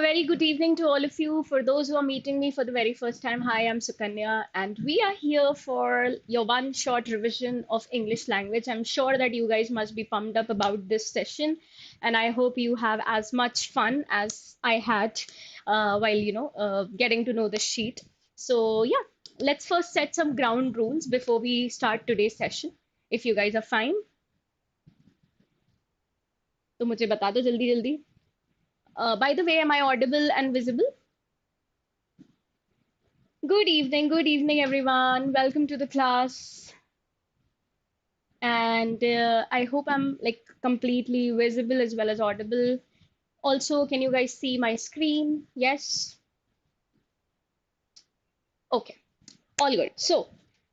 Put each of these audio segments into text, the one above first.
A very good evening to all of you. For those who are meeting me for the very first time, hi, I'm Sukanya, and we are here for your one short revision of English language. I'm sure that you guys must be pumped up about this session, and I hope you have as much fun as I had while getting to know the sheet. So, yeah, let's first set some ground rules before we start today's session. If you guys are fine, तो मुझे बता दो जल्दी जल्दी. By the way, am I audible and visible? Good evening, everyone. Welcome to the class. And I hope I'm like completely visible as well as audible. Also, can you guys see my screen? Yes. Okay. All good. So,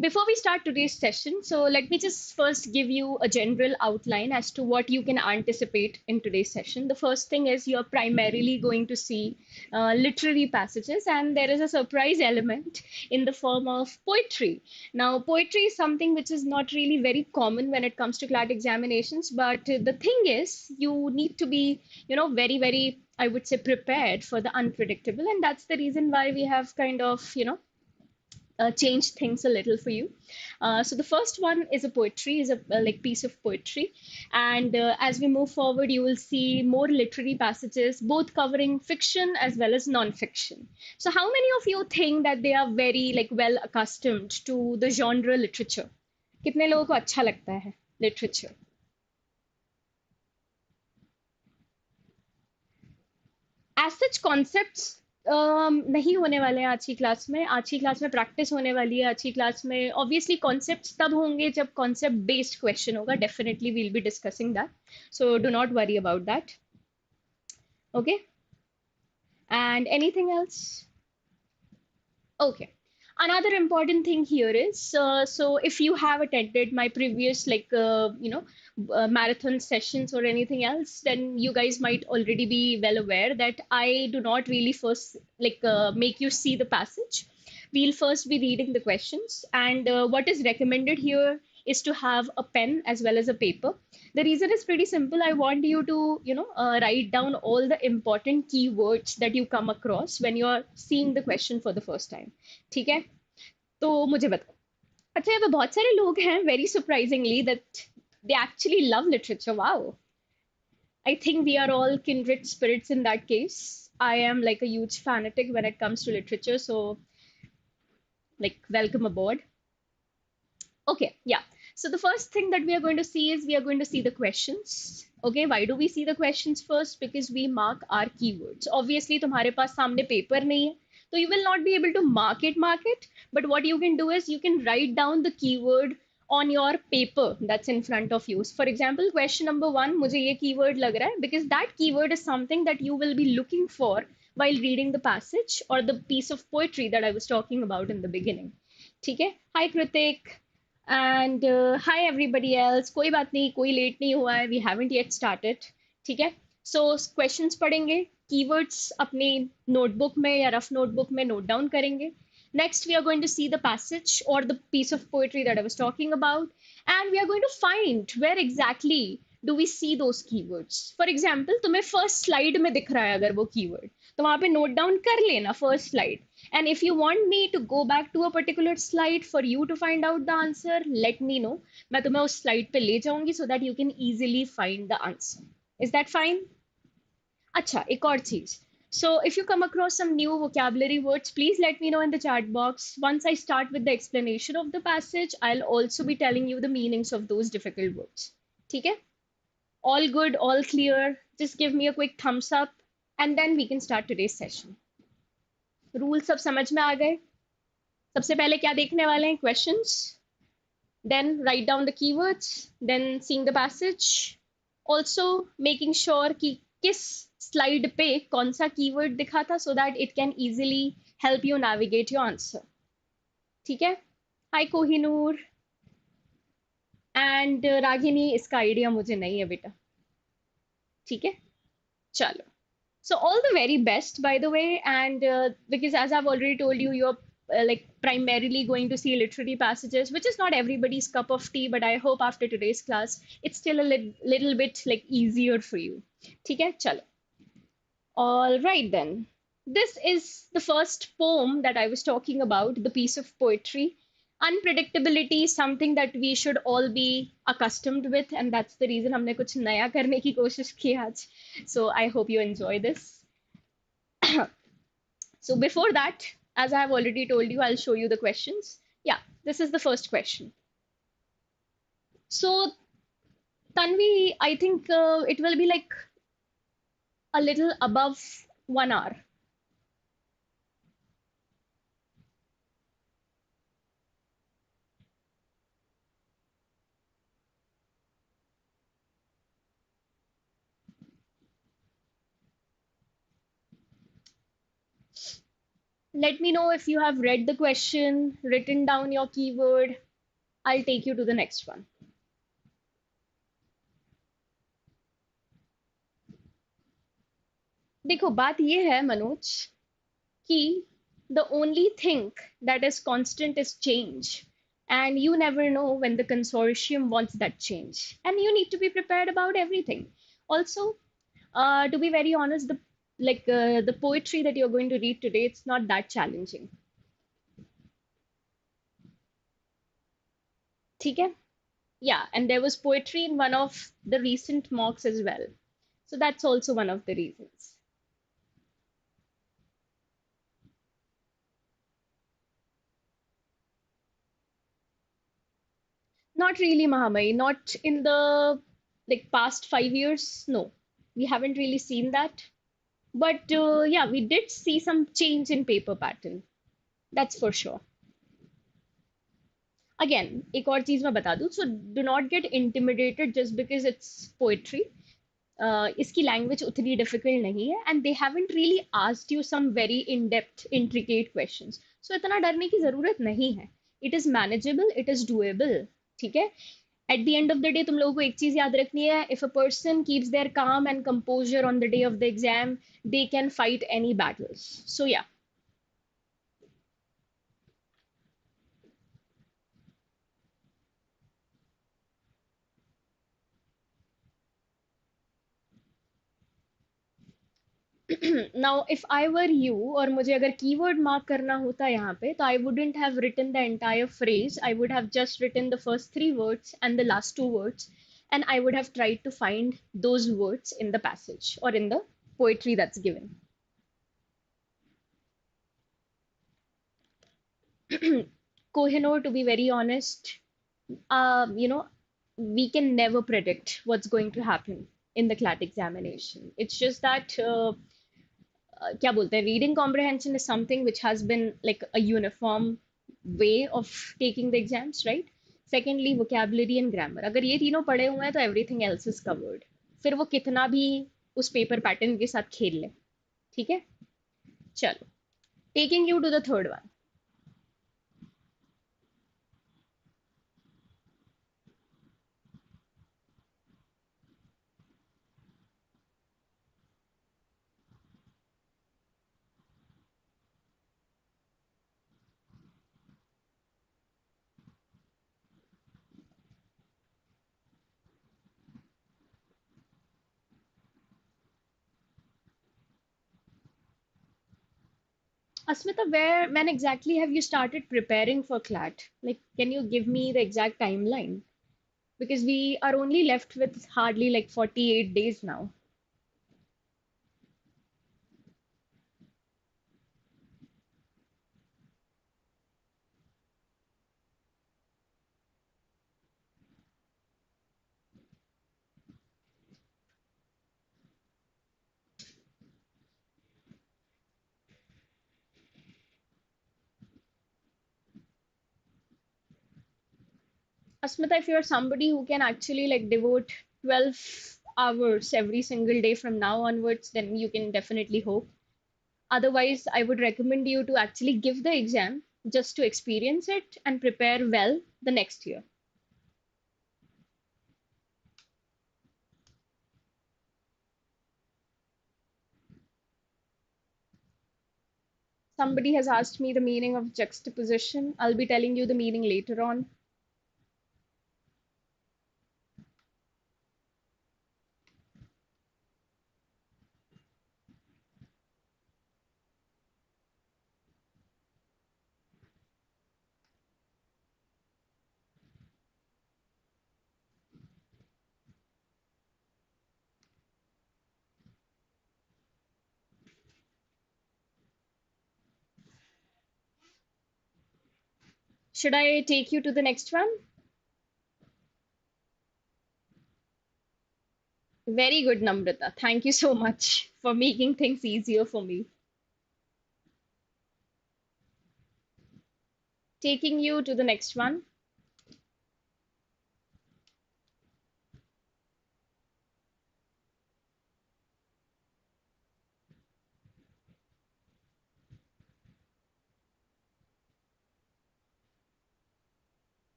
before we start today's session, so let me just first give you a general outline as to what you can anticipate in today's session. The first thing is you're primarily going to see literary passages, and there is a surprise element in the form of poetry. Now, poetry is something which is not really very common when it comes to CLAT examinations, but the thing is, you need to be, very, very, I would say, prepared for the unpredictable, and that's the reason why we have kind of, change things a little for you. So the first one is a poetry, is a like piece of poetry, and as we move forward, you will see more literary passages, both covering fiction as well as non-fiction. So how many of you think that they are very like well accustomed to the genre literature? कितने लोगों को अच्छा लगता है literature? As such concepts नहीं होने वाले हैं आज की क्लास में प्रैक्टिस होने वाली है आज की क्लास में ऑब्वियसली कॉन्सेप्ट्स तब होंगे जब कॉन्सेप्ट बेस्ड क्वेश्चन होगा definitely will be discussing that so do not worry about that okay and anything else okay another important thing here is so if you have attended my previous marathon sessions or anything else then you guys might already be well aware that I do not really first make you see the passage. We'll first be reading the questions, and what is recommended here is to have a pen as well as a paper. The reason is pretty simple. I want you to, write down all the important keywords that you come across when you're seeing the question for the first time. ठीक है? तो मुझे बताओ. अच्छा यहाँ पे बहुत सारे लोग हैं very surprisingly that they actually love literature. Wow. I think we are all kindred spirits in that case. I am like a huge fanatic when it comes to literature, so like welcome aboard. Okay, yeah. So the first thing that we are going to see is we are going to see the questions. Okay, why do we see the questions first? Because we mark our keywords. Obviously, तुम्हारे पास सामने paper नहीं है, so you will not be able to mark it. But what you can do is you can write down the keyword on your paper that's in front of you. For example, question number 1, मुझे ये keyword लग रहा है because that keyword is something that you will be looking for while reading the passage or the piece of poetry that I was talking about in the beginning. ठीक है? Hi Kritik. And hi everybody else. कोई बात नहीं, कोई late नहीं हुआ है. We haven't yet started. ठीक है? So questions पढ़ेंगे, keywords अपनी notebook में या rough notebook में note down करेंगे. Next, we are going to see the passage or the piece of poetry that I was talking about, and we are going to find where exactly do we see those keywords. For example, तुम्हें first slide में दिख रहा है अगर वो keyword, तो वहाँ पे note down कर लेना first slide. And if you want me to go back to a particular slide for you to find out the answer, let me know. मैं तुम्हें उस slide पे ले जाऊंगी so that you can easily find the answer. Is that fine? अच्छा, एक और चीज. So if you come across some new vocabulary words, please let me know in the chat box. Once I start with the explanation of the passage, I'll also be telling you the meanings of those difficult words. ठीक है? All good, all clear. Just give me a quick thumbs up and then we can start today's session. Rule सब समझ में आ गए. सबसे पहले क्या देखने वाले हैं? Questions. Then write down the keywords. Then seeing the passage. Also making sure कि किस slide पे कौन सा keyword दिखा था so that it can easily help you navigate your answer. ठीक है? Hi कोहिनूर. And रागिनी, इसका आइडिया मुझे नहीं है बेटा. ठीक है? चलो. So all the very best, by the way, and because as I've already told you, you're like primarily going to see literary passages, which is not everybody's cup of tea, but I hope after today's class, it's still a little bit like easier for you. ठीक है? चलो. All right, then. This is the first poem that I was talking about, the piece of poetry. Unpredictability is something that we should all be accustomed with, and that's the reason हमने कुछ नया करने की कोशिश की आज. So I hope you enjoy this. So before that, as I have already told you, I'll show you the questions. Yeah, this is the first question. So Tanvi, I think it will be like a little above 1 hour. Let me know if you have read the question, written down your keyword. I'll take you to the next one. देखो बात ये है मनोज कि the only thing that is constant is change, and you never know when the consortium wants that change, and you need to be prepared about everything. Also, to be very honest, the poetry that you're going to read today, it's not that challenging. ठीक है? Yeah, and there was poetry in one of the recent mocks as well. So that's also one of the reasons. Not really, Mahamay. Not in the past 5 years. No, we haven't really seen that. But yeah, we did see some change in paper pattern. That's for sure. Again, एक और चीज मैं बता दूं. So do not get intimidated just because it's poetry. इसकी language उतनी difficult नहीं है, and they haven't really asked you some very in-depth, intricate questions. So इतना डरने की जरूरत नहीं है. It is manageable, it is doable. ठीक है? At the end of the day, तुम लोगों को एक चीज याद रखनी है. If a person keeps their calm and composure on the day of the exam, they can fight any battles. So yeah. Now, if I were you, और मुझे अगर कीवर्ड मार्क करना होता यहाँ पे, तो I wouldn't have written the entire phrase. I would have just written the first three words and the last two words, and I would have tried to find those words in the passage or in the poetry that's given. Kohinoor, to be very honest, you know, we can never predict what's going to happen in the CLAT examination. It's just that क्या बोलते हैं, reading comprehension is something which has been like a uniform way of taking the exams, right? Secondly, vocabulary and grammar. अगर ये तीनों पढ़े हुए हैं तो everything else is covered. फिर वो कितना भी उस पेपर पैटर्न के साथ खेल ले. ठीक है? चलो, taking you to the third one. Asmita, when exactly have you started preparing for CLAT? Like, can you give me the exact timeline? Because we are only left with hardly like 48 days now. Asmita, if you're somebody who can actually like devote 12 hours every single day from now onwards, then you can definitely hope. Otherwise, I would recommend you to actually give the exam just to experience it and prepare well the next year. Somebody has asked me the meaning of juxtaposition. I'll be telling you the meaning later on. Should I take you to the next one? Very good, Namrata. Thank you so much for making things easier for me. Taking you to the next one.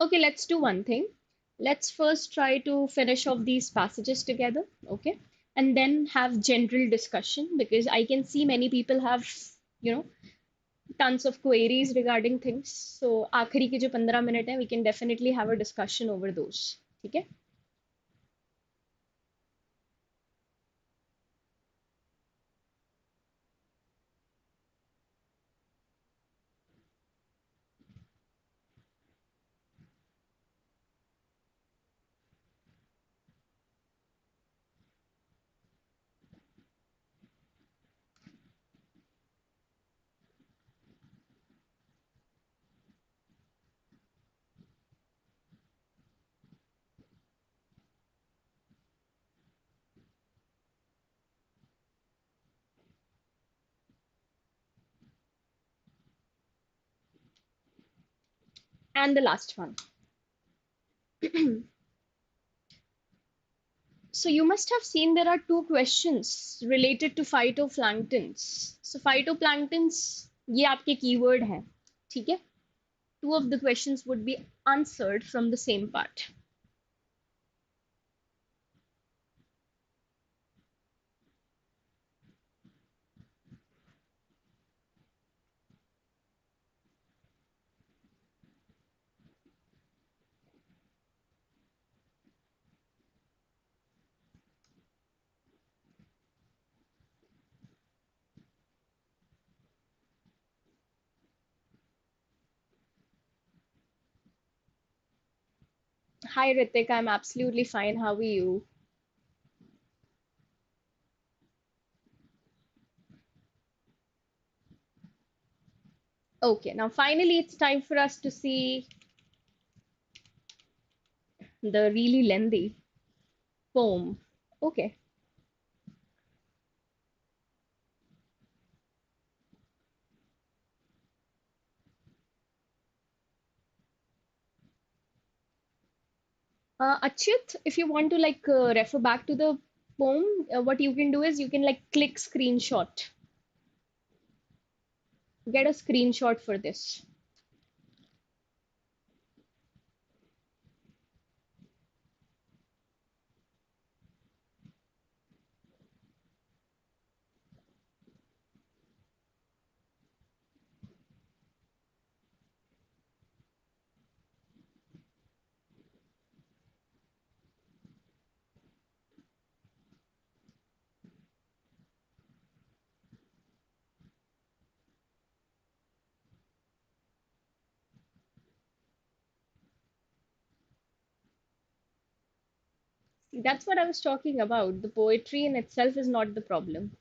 Okay, let's do one thing. Let's first try to finish off these passages together, okay? And then have general discussion because I can see many people have, you know, tons of queries regarding things. So आखिरी के जो 15 minute है, we can definitely have a discussion over those. ठीक है? And the last one. So you must have seen there are two questions related to phytoplanktons. So phytoplanktons ये आपके keyword हैं, ठीक है? Two of the questions would be answered from the same part. Hi Ritik, I'm absolutely fine. How are you? Okay, now finally it's time for us to see the really lengthy poem. Okay. Achyut, if you want to refer back to the poem, what you can do is you can like click screenshot. Get a screenshot for this. See, that's what I was talking about. The poetry in itself is not the problem.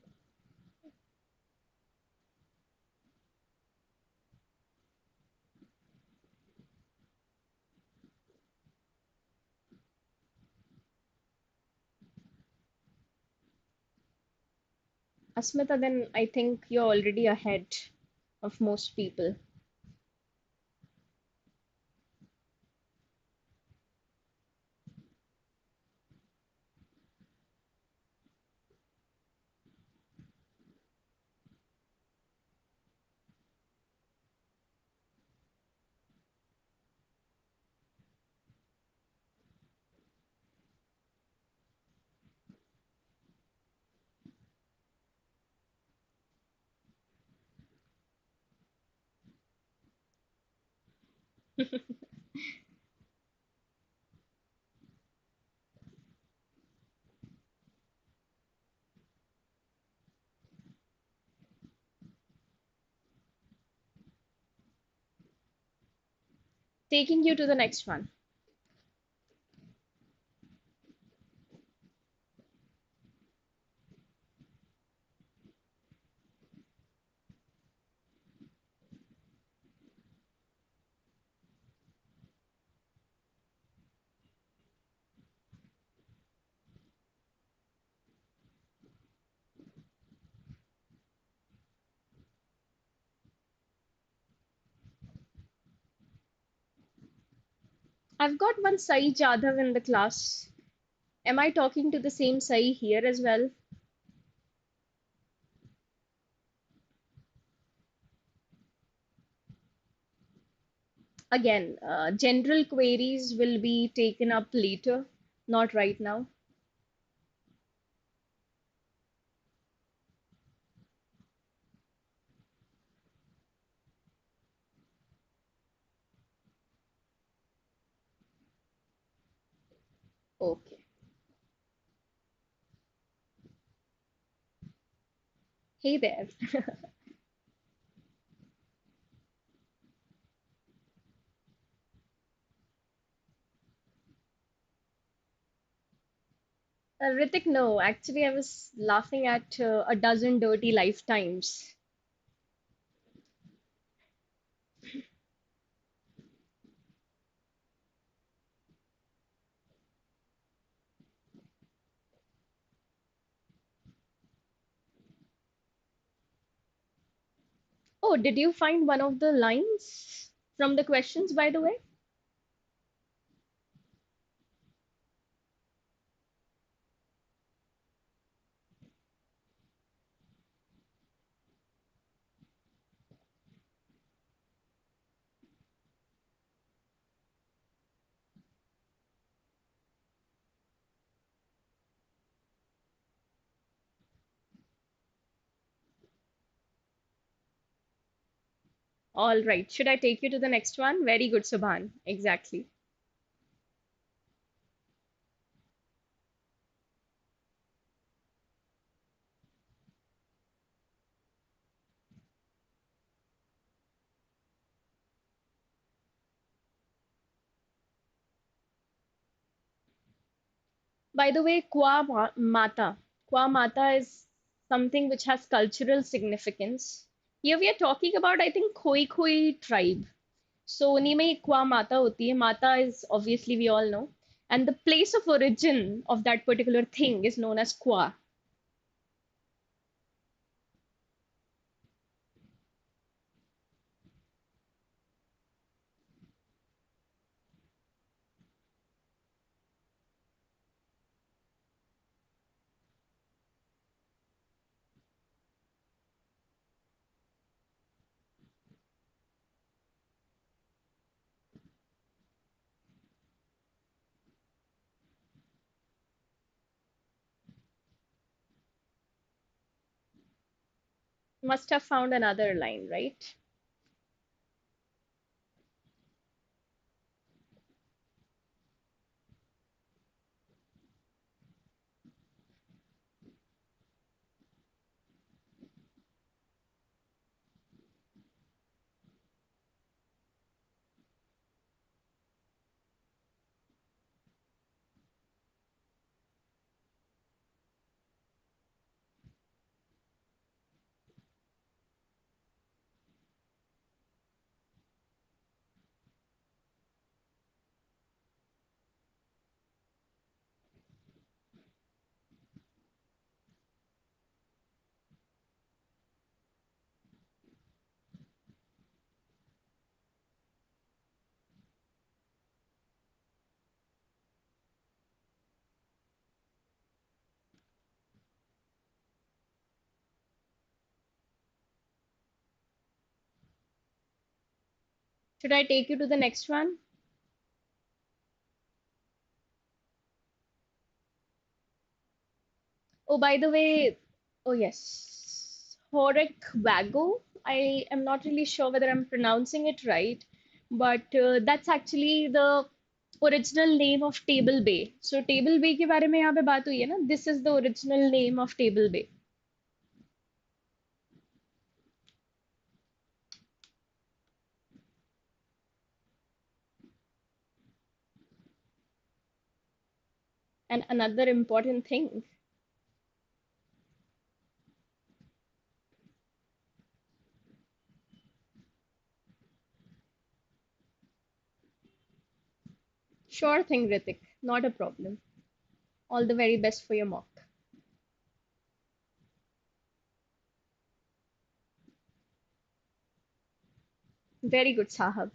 Asmita, then I think you're already ahead of most people. Taking you to the next one. I've got one Sai Jadhav in the class. Am I talking to the same Sai here as well? Again, general queries will be taken up later, not right now. Okay. Hey there. Ritik, no, actually, I was laughing at a dozen dirty lifetimes. Oh, did you find one of the lines from the questions, by the way? All right. Should I take you to the next one? Very good, Subhan. Exactly. By the way, mata. Kwa mata is something which has cultural significance. Here we are talking about, I think, Khoi Khoi tribe. So उन्हीं में kwa mata होती है. Mata is obviously we all know, and the place of origin of that particular thing is known as kwa. Must have found another line, right? Should I take you to the next one? Oh, by the way, oh yes, Horek Wago. I am not really sure whether I'm pronouncing it right, but that's actually the original name of Table Bay. So Table Bay के बारे में यहाँ पे बात हुई है ना? This is the original name of Table Bay. And another important thing, sure thing, Ritik, not a problem. All the very best for your mock. Very good, Sahab.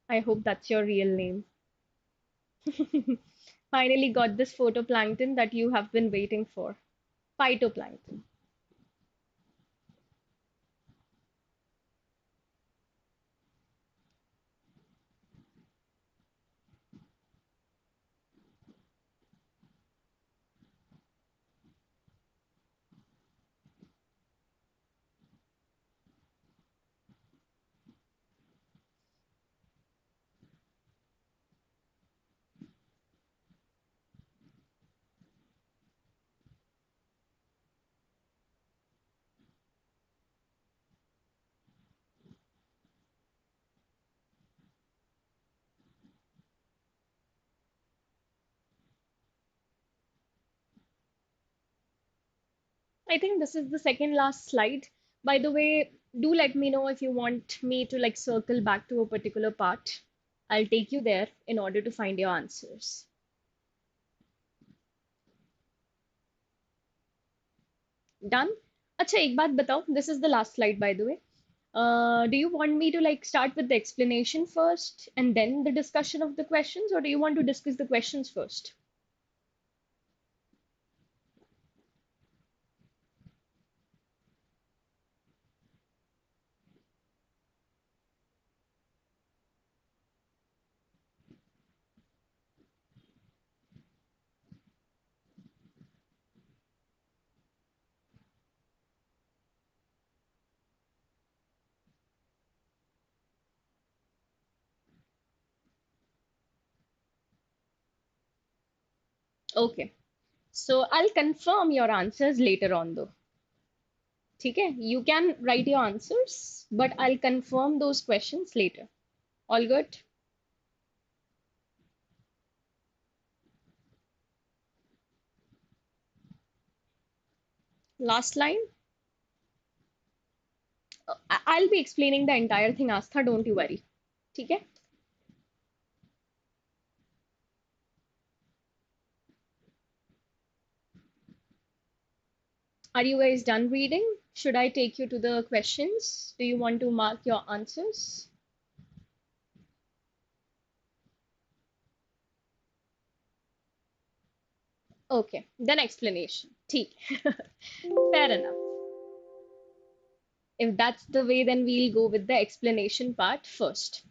I hope that's your real name. Finally got this photoplankton that you have been waiting for. Phytoplankton. I think this is the second last slide. By the way, do let me know if you want me to like circle back to a particular part. I'll take you there in order to find your answers. Done? Acha, एक बात बताओ. This is the last slide, by the way. Do you want me to like start with the explanation first and then the discussion of the questions, or do you want to discuss the questions first? Okay. So I'll confirm your answers later on though. Okay? You can write your answers, but I'll confirm those questions later. All good? Last line. I'll be explaining the entire thing, Astha, don't you worry. Okay? Are you guys done reading? Should I take you to the questions? Do you want to mark your answers? Okay, then explanation. ठीक. Fair enough. If that's the way, then we'll go with the explanation part first.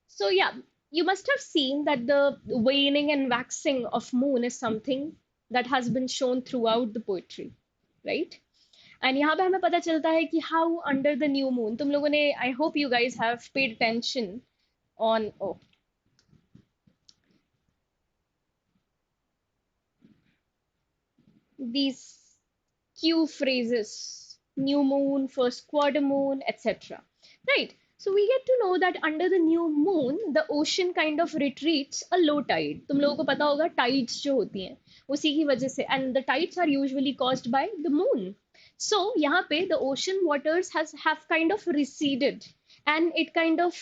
So yeah, you must have seen that the waning and waxing of moon is something that has been shown throughout the poetry, right? And यहाँ पे हमें पता चलता है कि how under the new moon, तुम लोगों ने, I hope you guys have paid attention on, oh, these cue phrases, new moon, first quarter moon, etc. Right? So we get to know that under the new moon, the ocean kind of retreats a low tide. तुम लोगों को पता होगा tides जो होती हैं उसी की वजह से, and the tides are usually caused by the moon. So यहाँ पे the ocean waters has have kind of receded and it kind of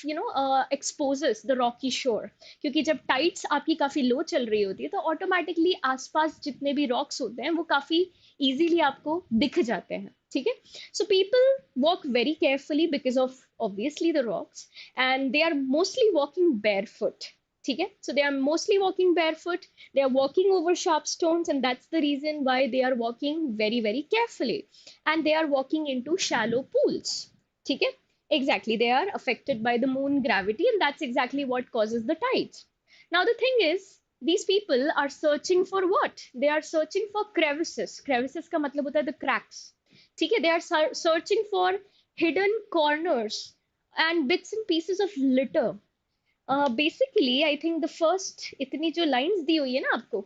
exposes the rocky shore. क्योंकि जब tides आपकी काफी low चल रही होती है तो automatically आसपास जितने भी rocks होते हैं वो काफी easily आपको दिख जाते हैं. ठीक है? So people walk very carefully because of obviously the rocks, and they are mostly walking barefoot. ठीक है? So they are mostly walking barefoot. They are walking over sharp stones, and that's the reason why they are walking very, very carefully. And they are walking into shallow pools. ठीक है? Exactly. They are affected by the moon gravity, and that's exactly what causes the tides. Now, the thing is, these people are searching for what? They are searching for crevices. Crevices का मतलब होता है the cracks. ठीक है? They are searching for hidden corners and bits and pieces of litter. Basically, I think the first इतनी जो lines दी हुई है ना आपको,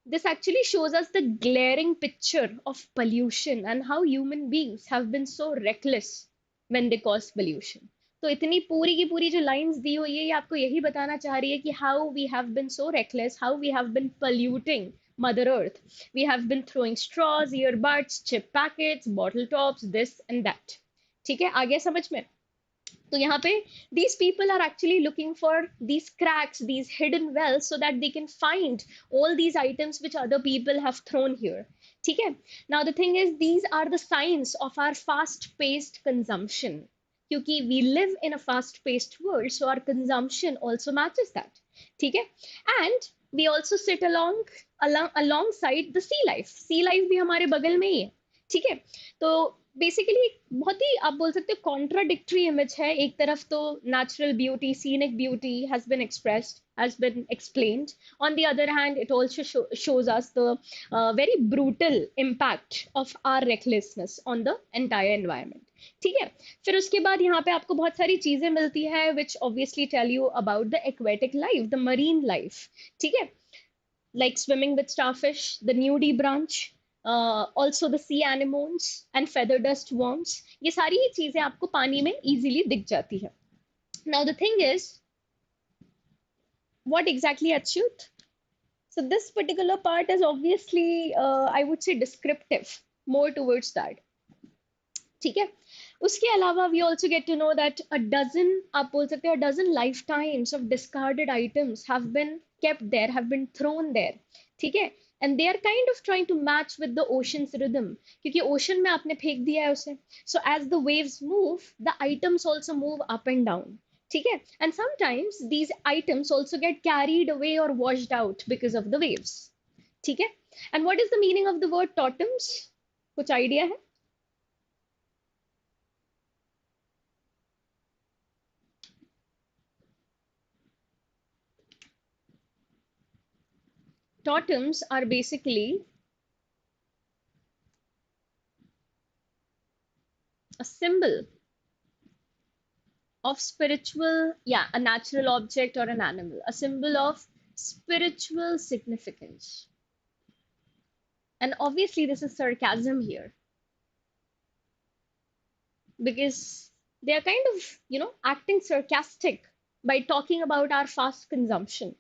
this actually shows us the glaring picture of pollution and how human beings have been so reckless when they cause pollution. तो इतनी पूरी की पूरी जो लाइंस दी हुई है ये आपको यही बताना चाह रही है कि how we have been so reckless, how we have been polluting Mother Earth. We have been throwing straws, earbuds, chip packets, bottle tops, this and that. ठीक है, आ गया समझ में? तो यहाँ पे these people are actually looking for these cracks, these hidden wells, so that they can find all these items which other people have thrown here. ठीक है? Now the thing is, these are the signs of our fast-paced consumption. क्योंकि we live in a fast paced world, so our consumption also matches that. ठीक है? And we also sit alongside the sea life भी हमारे बगल में ही है. ठीक है? तो बेसिकली बहुत ही आप बोल सकते हो कॉन्ट्राडिक्टरी इमेज है. एक तरफ तो natural beauty, scenic beauty has been expressed, has been explained. On the other hand it also shows us the very brutal impact of our recklessness on the entire environment. ठीक है? फिर उसके बाद यहाँ पे आपको बहुत सारी चीजें मिलती है which obviously tell you about the aquatic life, the marine life. ठीक है? Like swimming with starfish, the nudie branch, also the sea anemones and feather dust worms. ये सारी ही चीजें आपको पानी में easily दिख जाती है. Now the thing is, what exactly Achyut? So this particular part is obviously, I would say, descriptive, more towards that. ठीक है? उसके अलावा we also get to know that a dozen, आप बोल सकते हो, a dozen lifetimes of discarded items have been kept there, have been thrown there. ठीक है? And they are kind of trying to match with the ocean's rhythm, क्योंकि ocean में आपने फेंक दिया है उसे. So as the waves move, the items also move up and down. ठीक है? And sometimes these items also get carried away or washed out because of the waves. ठीक है? And what is the meaning of the word totems? कुछ idea है? Totems are basically a symbol of spiritual, yeah, a natural object or an animal, a symbol of spiritual significance. And obviously, this is sarcasm here because they are kind of, acting sarcastic by talking about our fast consumption.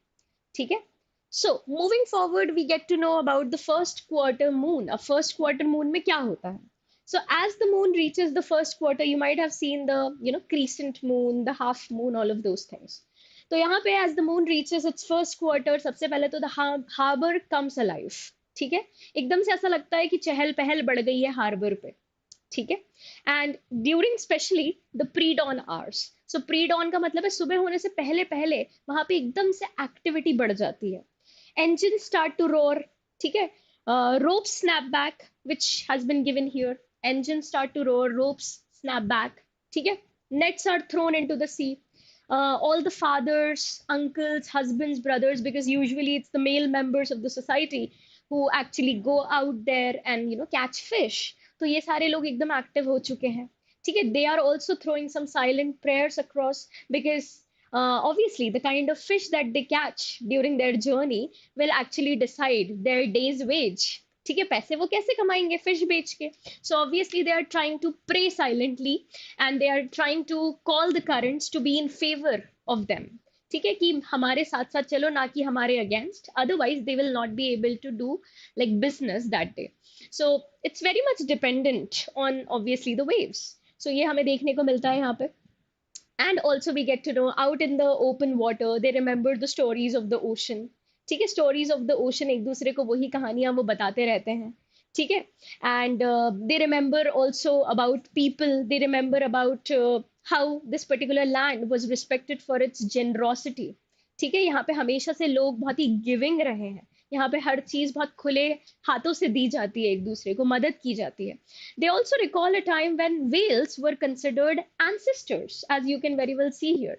ठीक है? So, moving forward, we get to know about the first quarter moon. A first quarter moon में क्या होता है? So, as the moon reaches the first quarter, you might have seen the, crescent moon, the half moon, all of those things. तो यहाँ पे as the moon reaches its first quarter, सबसे पहले तो the harbor comes alive. ठीक है? एकदम से ऐसा लगता है कि चहल पहल बढ़ गई है हार्बर पे. ठीक है? And during specially the pre dawn hours. So pre dawn का मतलब है सुबह होने से पहले पहले वहां पे एकदम से एक्टिविटी बढ़ जाती है. engines start to roar. ठीक है? Ropes snap back, which has been given here. Engines start to roar, ropes snap back. ठीक है? Nets are thrown into the sea. All the fathers, uncles, husbands, brothers, because usually it's the male members of the society who actually go out there and catch fish. तो ये सारे लोग एकदम active हो चुके हैं. ठीक है? They are also throwing some silent prayers across because obviously the kind of fish that they catch during their journey will actually decide their day's wage. ठीक है? पैसे वो कैसे कमाएंगे फिश बेच के? So obviously they are trying to pray silently and they are trying to call the currents to be in favor of them. ठीक है? कि हमारे साथ साथ चलो, ना कि हमारे against. Otherwise they will not be able to do like business that day. So it's very much dependent on obviously the waves. So ये हमें देखने को मिलता है यहाँ पे. And also we get to know out in the open water, they remember the stories of the ocean. ठीक है? Stories of the ocean, एक दूसरे को वही कहानियां वो बताते रहते हैं. ठीक है? And they remember also about people. They remember about how this particular land was respected for its generosity. ठीक है? यहाँ पे हमेशा से लोग बहुत ही गिविंग रहे हैं. यहाँ पे हर चीज बहुत खुले हाथों से दी जाती है, एक दूसरे को मदद की जाती है. They also recall a time when whales were considered ancestors, as you can very well see here.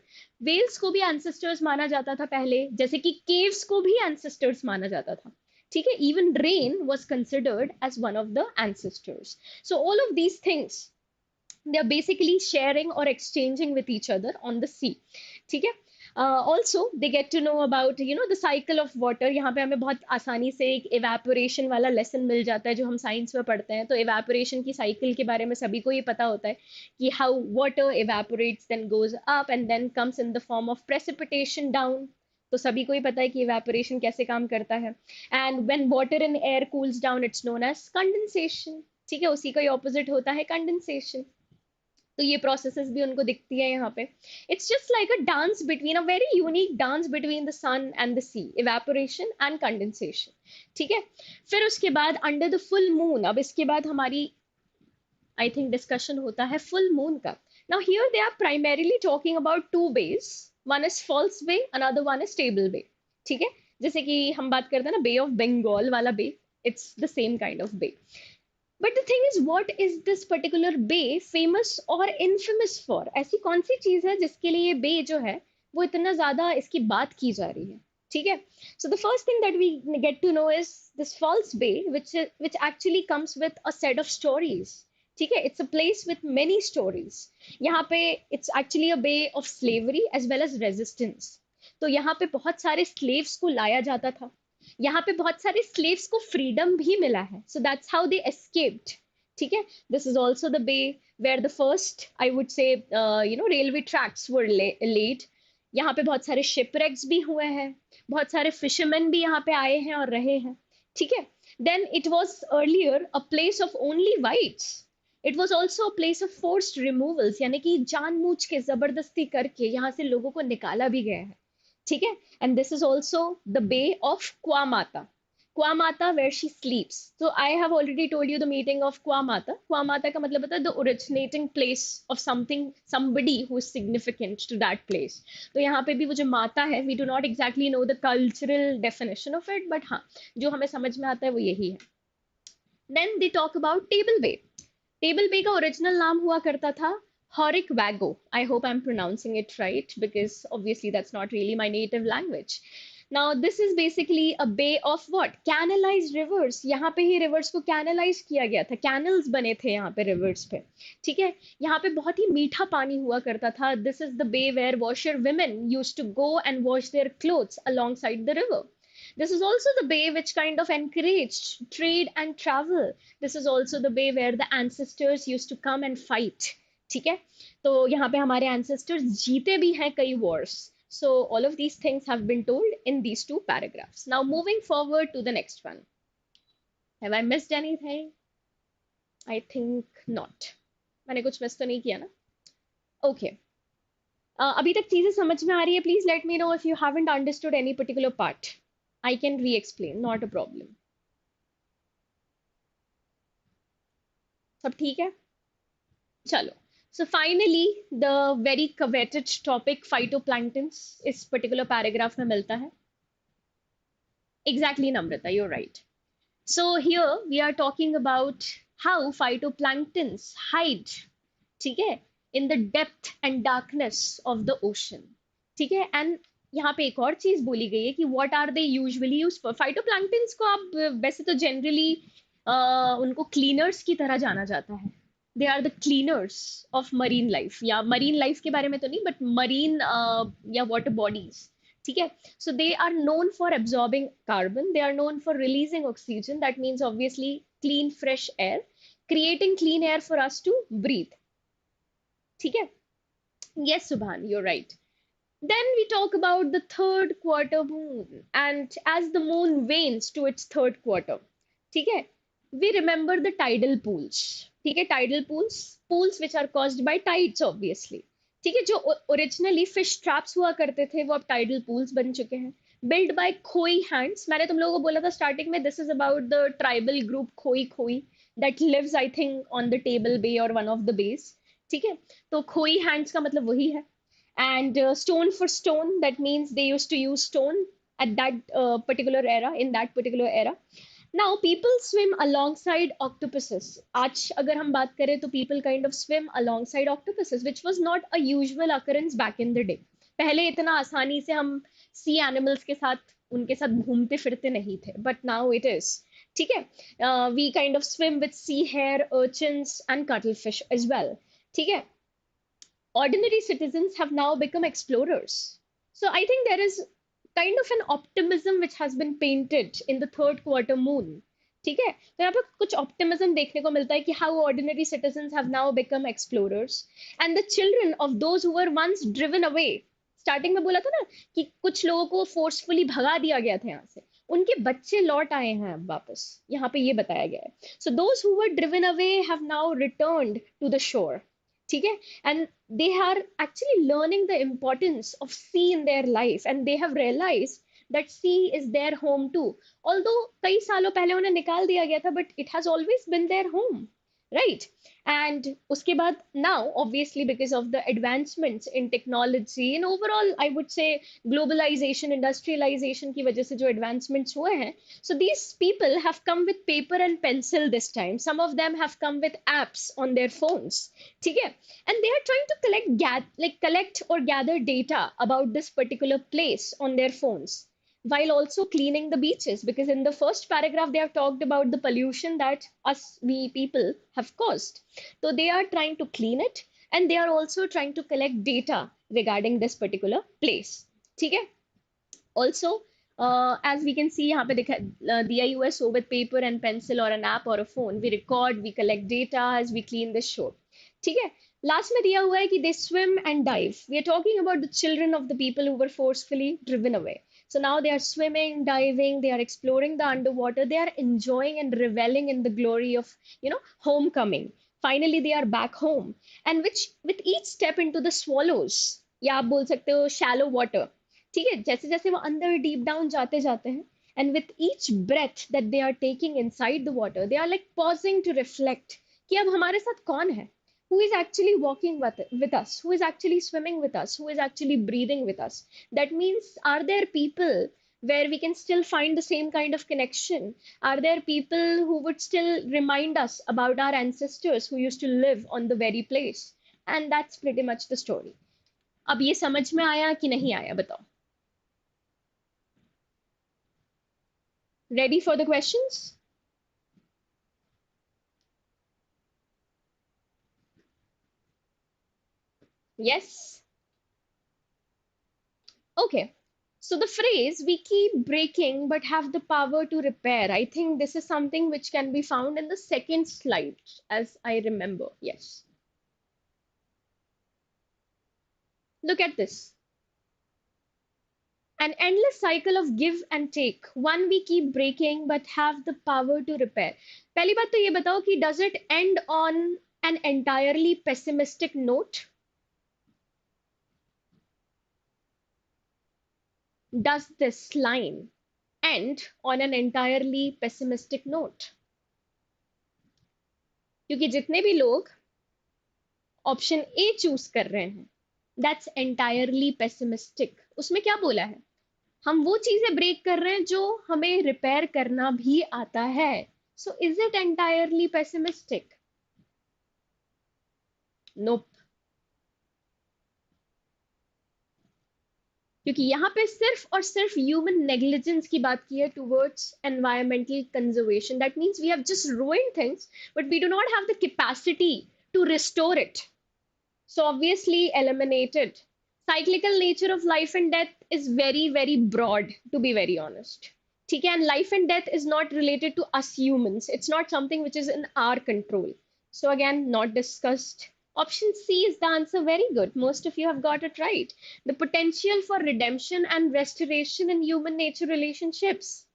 Whales को भी ancestors माना जाता था पहले, जैसे कि caves को भी ancestors माना जाता था. ठीक है? Even rain was considered as one of the ancestors. So all of these things, they are basically sharing or exchanging with each other on the sea. ठीक है? Also they get to know about the cycle of water. यहाँ पे हमें बहुत आसानी से एक evaporation वाला lesson मिल जाता है जो हम साइंस में पढ़ते हैं. तो evaporation की cycle के बारे में सभी को ये पता होता है कि how water evaporates, then goes up and then comes in the form of precipitation down. तो सभी को ही पता है कि evaporation कैसे काम करता है. And when water and air cools down, it's known as condensation. ठीक है? उसी का ही opposite होता है condensation. तो ये प्रोसेसेस भी उनको दिखती है यहाँ पे. It's just like a dance between, a very unique dance between the sun and the sea, evaporation and condensation. ठीक है? फिर उसके बाद अंडर द फुल मून, अब इसके बाद हमारी आई थिंक डिस्कशन होता है फुल मून का. Now here they are primarily talking about two bays. One is false bay, another one is stable bay. ठीक है, जैसे कि हम बात करते हैं ना बे ऑफ बंगाल वाला बे, it's the same kind of bay. But the thing is, what is this particular bay famous or infamous for? ऐसी कौन सी चीज है जिसके लिए ये बे जो है वो इतना ज्यादा इसकी बात की जा रही है? ठीक है. So the first thing that we get to know is this false bay, which actually comes with a set of stories. ठीक है, it's a place with many stories. यहाँ पे it's actually a bay of slavery as well as resistance. तो यहाँ पे बहुत सारे slaves को लाया जाता था. यहाँ पे बहुत सारे स्लेव्स को फ्रीडम भी मिला है, so that's how they escaped. ठीक है, this is also the bay where the first I would say railway tracks were laid. यहाँ पे बहुत सारे शिपरेक्स भी हुए हैं, बहुत सारे फिशरमैन भी यहाँ पे आए हैं और रहे हैं. ठीक है, then it was earlier a place of only whites. It was also a place of forced removals, यानी कि जानबूझ के जबरदस्ती करके यहाँ से लोगों को निकाला भी गया है. ठीक है, and this is also the bay of Kwamata. Kwamata where she sleeps. तो I have already told you the meaning of Kwamata. Kwamata का मतलब होता है the originating place of something, somebody who is significant to that place. तो यहाँ पे भी वो जो माता है, we do not exactly know the cultural definition of it, but हाँ जो हमें समझ में आता है वो यही है. Then they talk about Table Bay. Table Bay का ओरिजिनल नाम हुआ करता था Horic Vago. I hope I'm pronouncing it right because obviously that's not really my native language. Now this is basically a bay of what? Canalized rivers. यहाँ पे ही rivers को canalize किया गया था, canals बने थे यहाँ पे rivers पे. ठीक है, यहाँ पे बहुत ही मीठा पानी हुआ करता था. This is the bay where washerwomen used to go and wash their clothes alongside the river. This is also the bay which kind of encouraged trade and travel. This is also the bay where the ancestors used to come and fight. ठीक है, तो यहाँ पे हमारे ancestors जीते भी हैं कई wars. So all of these things have been told in these two paragraphs. Now moving forward to the next one. Have I missed anything? I think not. मैंने कुछ मिस तो नहीं किया ना? ओके. अभी तक चीजें समझ में आ रही है? Please let me know if you haven't understood any particular part. I can री एक्सप्लेन, नॉट अ प्रॉब्लम. सब ठीक है? चलो. So finally, the very coveted topic phytoplanktons इस particular paragraph में मिलता है. Exactly, Namrata, you're right. So here we are talking about how phytoplanktons hide, ठीक है, in the depth and darkness of the ocean. ठीक है, and यहाँ पे एक और चीज बोली गई है कि what are they usually used for. Phytoplanktons को आप वैसे तो generally उनको cleaners की तरह जाना जाता है. They are the cleaners of marine life. या marine life के बारे में तो नहीं, but marine या water bodies. ठीक है, so they are known for absorbing carbon. They are known for releasing oxygen. That means obviously clean, fresh air, creating clean air for us to breathe. ठीक है? Yes, Subhan, you're right. Then we talk about the third quarter moon, and as the moon wanes to its third quarter, ठीक है, we remember the tidal pools. ठीक है, tidal pools which are caused by tides obviously. ठीक है, जो originally fish traps हुआ करते थे वो अब टाइडल पूल्स बन चुके हैं. Build by Khoi hands. मैंने तुम लोगों को बोला था स्टार्टिंग में, this is about the tribal group Khoi Khoi that lives I think on the Table Bay और वन ऑफ द बेस. ठीक है, तो खोई हैंड्स का मतलब वही है. And stone for stone, that means they used to use stone at that particular era, in that particular era. Now people swim alongside octopuses. आज अगर हम बात करें तो people kind of swim alongside octopuses, which was not a usual occurrence back in the day. पहले इतना आसानी से हम sea animals के साथ उनके साथ घूमते फिरते नहीं थे, but now it is. ठीक है, we kind of swim with sea hare, urchins and cuttlefish as well. ठीक है, ordinary citizens have now become explorers. So I think there is kind of an optimism which has been painted in the third quarter moon. ठीक है, तो यहाँ पे कुछ optimism देखने को मिलता है कि how ordinary citizens have now become explorers and the children of those who were once driven away. Starting में बोला था ना कि कुछ लोगों को फोर्सफुली भगा दिया गया था यहाँ से, उनके बच्चे लौट आए हैं अब वापस. यहाँ पे ये बताया गया है. So those who were driven away have now returned to the shore. ठीक है, and they are actually learning the importance of sea in their life and they have realized that sea is their home too. Although कई सालों पहले उन्हें निकाल दिया गया था, but it has always been their home. right? And uske baad, now obviously because of the advancements in technology and overall I would say globalization, industrialization की वजह से जो advancements हुए हैं, so these people have come with paper and pencil this time. Some of them have come with apps on their phones, ठीक है? And they are trying to collect or gather data about this particular place on their phones while also cleaning the beaches, because in the first paragraph they have talked about the pollution that us we people have caused. So they are trying to clean it, and they are also trying to collect data regarding this particular place, ठीक है? Also, as we can see यहाँ पे दिया हुआ है, so with paper and pencil or an app or a phone we record, we collect data as we clean the shore, ठीक है? Last में दिया हुआ है कि they swim and dive. We are talking about the children of the people who were forcefully driven away. So now they are swimming, diving, they are exploring the underwater, they are enjoying and reveling in the glory of, homecoming. Finally, they are back home. And which with each step into the swallows, या आप बोल सकते हो shallow water, ठीक है? जैसे जैसे वो अंदर deep down जाते जाते हैं, and with each breath that they are taking inside the water, they are like pausing to reflect कि अब हमारे साथ कौन है? Who is actually walking with us, who is actually swimming with us, who is actually breathing with us. That means, are there people where we can still find the same kind of connection? Are there people who would still remind us about our ancestors who used to live on the very place? And that's pretty much the story. अब ये समझ में आया कि नहीं आया बताओ? Ready for the questions? Yes? Okay. So the phrase we keep breaking but have the power to repair, I think this is something which can be found in the second slide, as I remember. Yes. Look at this. An endless cycle of give and take. One we keep breaking but have the power to repair. पहली बात तो ये बताओ कि does it end on an entirely pessimistic note? Does this line end on an entirely pessimistic note? क्योंकि जितने भी लोग ऑप्शन ए चूज कर रहे हैं, दैट्स एंटायरली पेसिमिस्टिक. उसमें क्या बोला है? हम वो चीजें ब्रेक कर रहे हैं जो हमें रिपेयर करना भी आता है. So is it entirely pessimistic? Nope. क्योंकि यहाँ पे सिर्फ और सिर्फ ह्यूमन नेग्लिजेंस की बात की है towards environmental conservation. That means we have just ruined things, but we do not have the capacity to restore it. So obviously eliminated. Cyclical nature of life and death is very, very broad, to be very honest. ठीक है? And life and death is not related to us humans. It's not something which is in our control. So again, not discussed. Option C is the answer. Very good. Most of you have got it right. The potential for redemption and restoration in human nature relationships.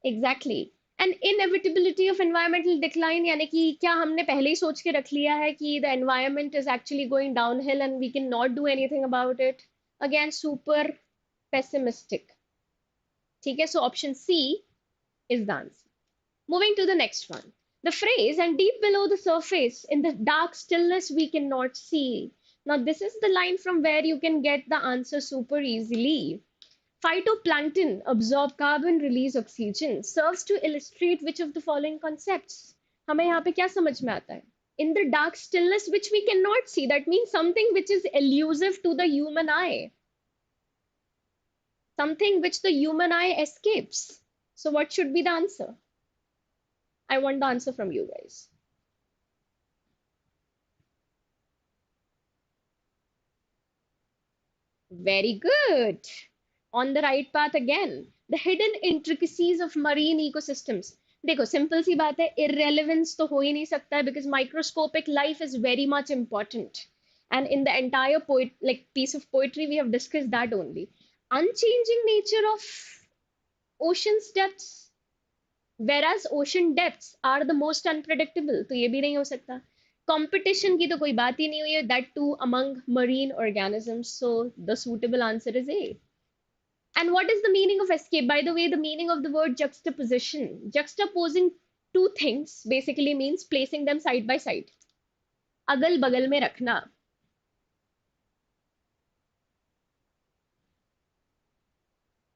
Exactly. And inevitability of environmental decline, यानी कि क्या हमने पहले ही सोच के रख लिया है कि the environment is actually going downhill and we cannot do anything about it? Again, super pessimistic. ठीक है? So option C is the answer. Moving to the next one. The phrase, and deep below the surface, in the dark stillness we cannot see. Now this is the line from where you can get the answer super easily. Phytoplankton absorb carbon, release oxygen. Serves to illustrate which of the following concepts? हमें यहाँ पे क्या समझ में आता है? In the dark stillness which we cannot see. That means something which is elusive to the human eye. Something which the human eye escapes. So what should be the answer? I want the answer from you guys. Very good. On the right path again. The hidden intricacies of marine ecosystems. देखो simple सी बात है, irrelevance तो हो ही नहीं सकता है because microscopic life is very much important. And in the entire piece of poetry we have discussed that only. Unchanging nature of ocean's depths, whereas ocean depths are the most unpredictable. तो ये भी नहीं हो सकता. Competition की तो कोई बात ही नहीं हुई है, that too among marine organisms. So the suitable answer is A. And what is the meaning of escape? By the way, the meaning of the word juxtaposition. Juxtaposing two things basically means placing them side by side. अगल बगल में रखना.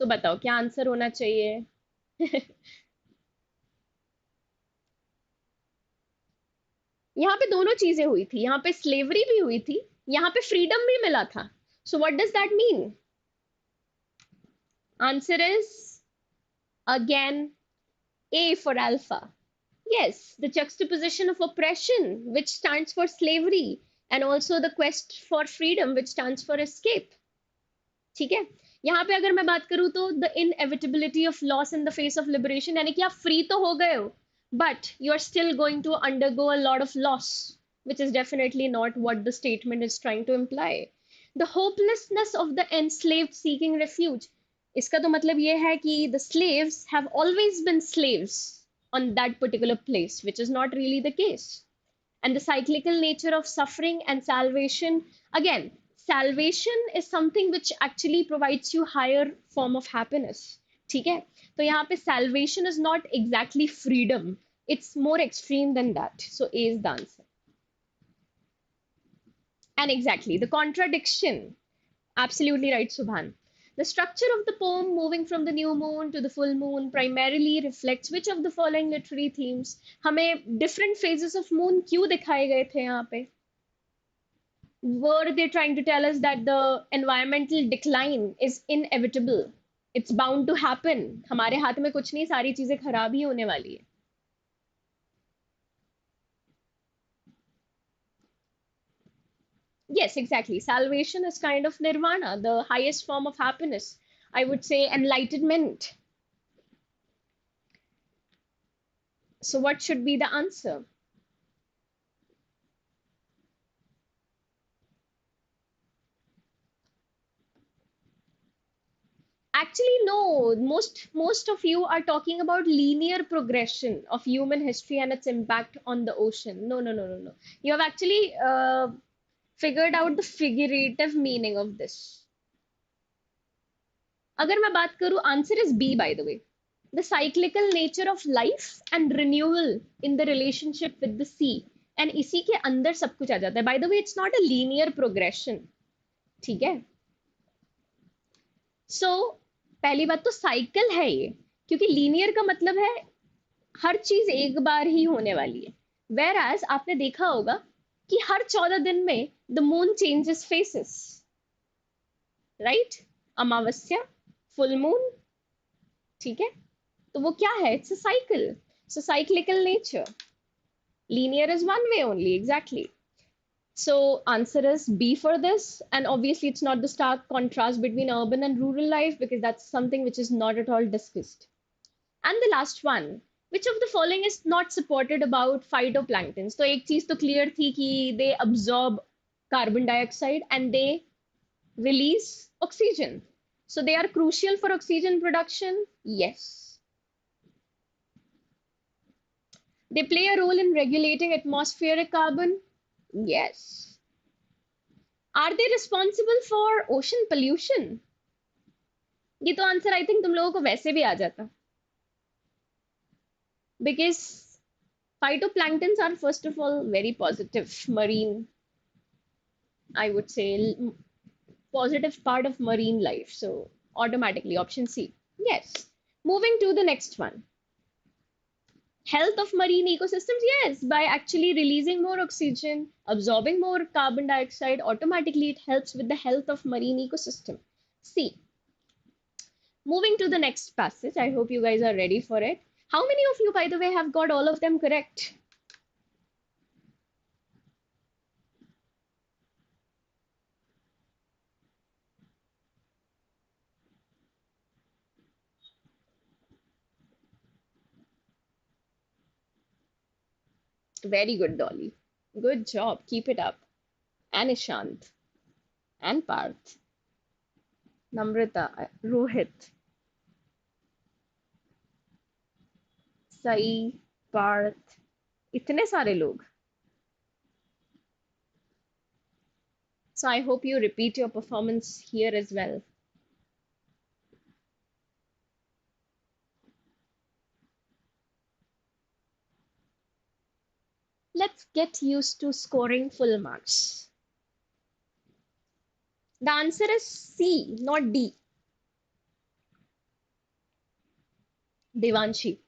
तो बताओ क्या answer होना चाहिए? यहाँ पे दोनों चीजें हुई थी, यहाँ पे स्लेवरी भी हुई थी, यहाँ पे फ्रीडम भी मिला था. So what does that mean? Answer is again A for alpha. Yes, the juxtaposition of oppression, which stands for slavery, and also the quest for freedom, which stands for escape. ठीक है. यहाँ पे अगर मैं बात करूँ तो the inevitability of loss in the face of liberation, यानी कि आप free तो हो गए हो, but you are still going to undergo a lot of loss, which is definitely not what the statement is trying to imply. The hopelessness of the enslaved seeking refuge. इसका तो मतलब ये है कि the slaves have always been slaves on that particular place, which is not really the case. And the cyclical nature of suffering and salvation. Again, salvation is something which actually provides you higher form of happiness. ठीक है. तो यहाँ पे salvation is not exactly freedom, it's more extreme than that. So A is the answer. And exactly the contradiction. Absolutely right, Subhan. The structure of the poem, moving from the new moon to the full moon, primarily reflects which of the following literary themes? हमें different phases of moon क्यों दिखाए गए थे यहाँ पे? Were they trying to tell us that the environmental decline is inevitable? It's bound to happen. हमारे हाथ में कुछ नहीं, सारी चीजें खराब ही होने वाली है. Yes, exactly. Salvation is kind of nirvana, the highest form of happiness. I would say enlightenment. So, what should be the answer? Actually, no. Most of you are talking about linear progression of human history and its impact on the ocean. No, no, no, no, no. You have actually figured out the figurative meaning of this. अगर मैं बात करूं, answer is B, by the way. The cyclical nature of life and renewal in the relationship with the sea. And इसी के अंदर सब कुछ आ जाता है. By the way, it's not a linear progression. ठीक है. So, पहली बात तो साइकिल है ये, क्योंकि लीनियर का मतलब है हर चीज एक बार ही होने वाली है. वेर एज आपने देखा होगा कि हर 14 दिन में the moon changes faces, right? Amavasya, full moon, ठीक है. तो वो क्या है? It's a cycle. So cyclical nature. Linear is one way only, exactly. So answer is B for this. And obviously it's not the stark contrast between urban and rural life, because that's something which is not at all discussed. And the last one, which of the following is not supported about phytoplanktons? तो एक चीज तो clear थी कि they absorb carbon dioxide and they release oxygen. So they are crucial for oxygen production. Yes. They play a role in regulating atmospheric carbon. Yes. Are they responsible for ocean pollution? ये तो answer I think तुम लोगों को वैसे भी आ जाता, because phytoplanktons are first of all very positive marine, I would say, positive part of marine life. So automatically option C. Yes. Moving to the next one. Health of marine ecosystems. Yes, by actually releasing more oxygen, absorbing more carbon dioxide, automatically it helps with the health of marine ecosystem. C. Moving to the next passage. I hope you guys are ready for it. How many of you, by the way, have got all of them correct? Very good, Dolly. Good job. Keep it up. And Ishant. And Parth. Namrata. Rohit. Sai. Parth. इतने सारे लोग. So I hope you repeat your performance here as well. Let's get used to scoring full marks. The answer is C, not D. Devanshi.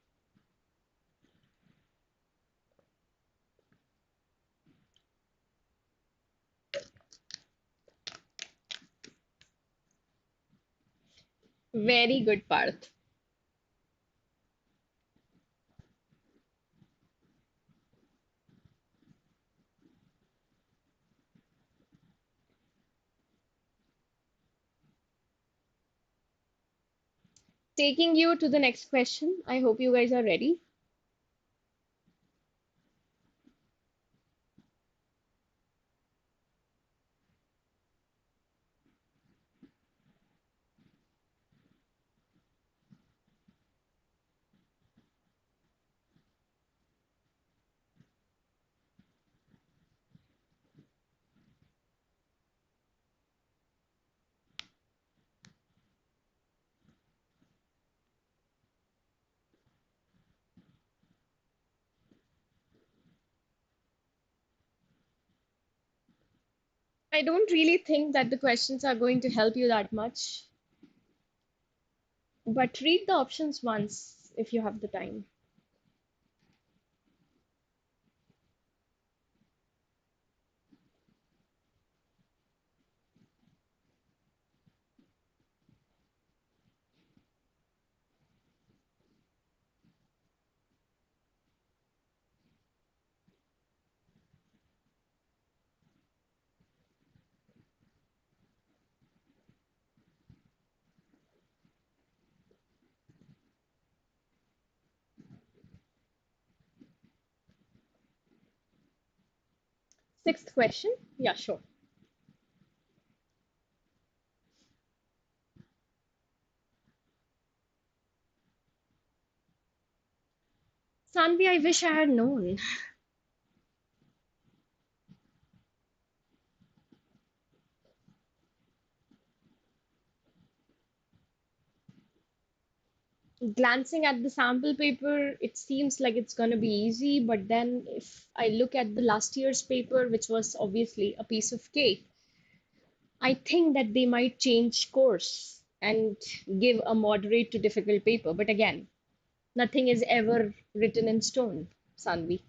Very good, Parth. Taking you to the next question. I hope you guys are ready. I don't really think that the questions are going to help you that much, but read the options once if you have the time. Sixth question. Yeah, sure. Sanvi, I wish I had known. Glancing at the sample paper, it seems like it's going to be easy, but then if I look at the last year's paper, which was obviously a piece of cake, I think that they might change course and give a moderate to difficult paper. But again, nothing is ever written in stone, Sanvi.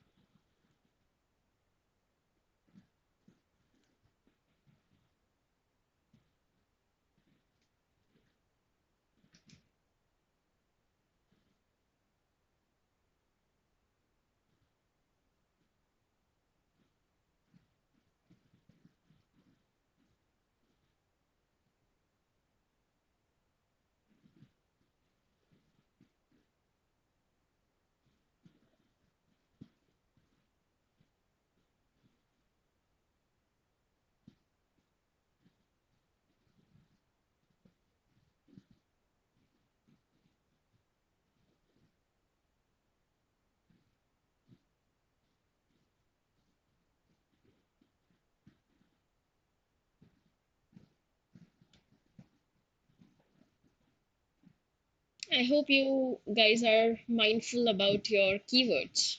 I hope you guys are mindful about your keywords.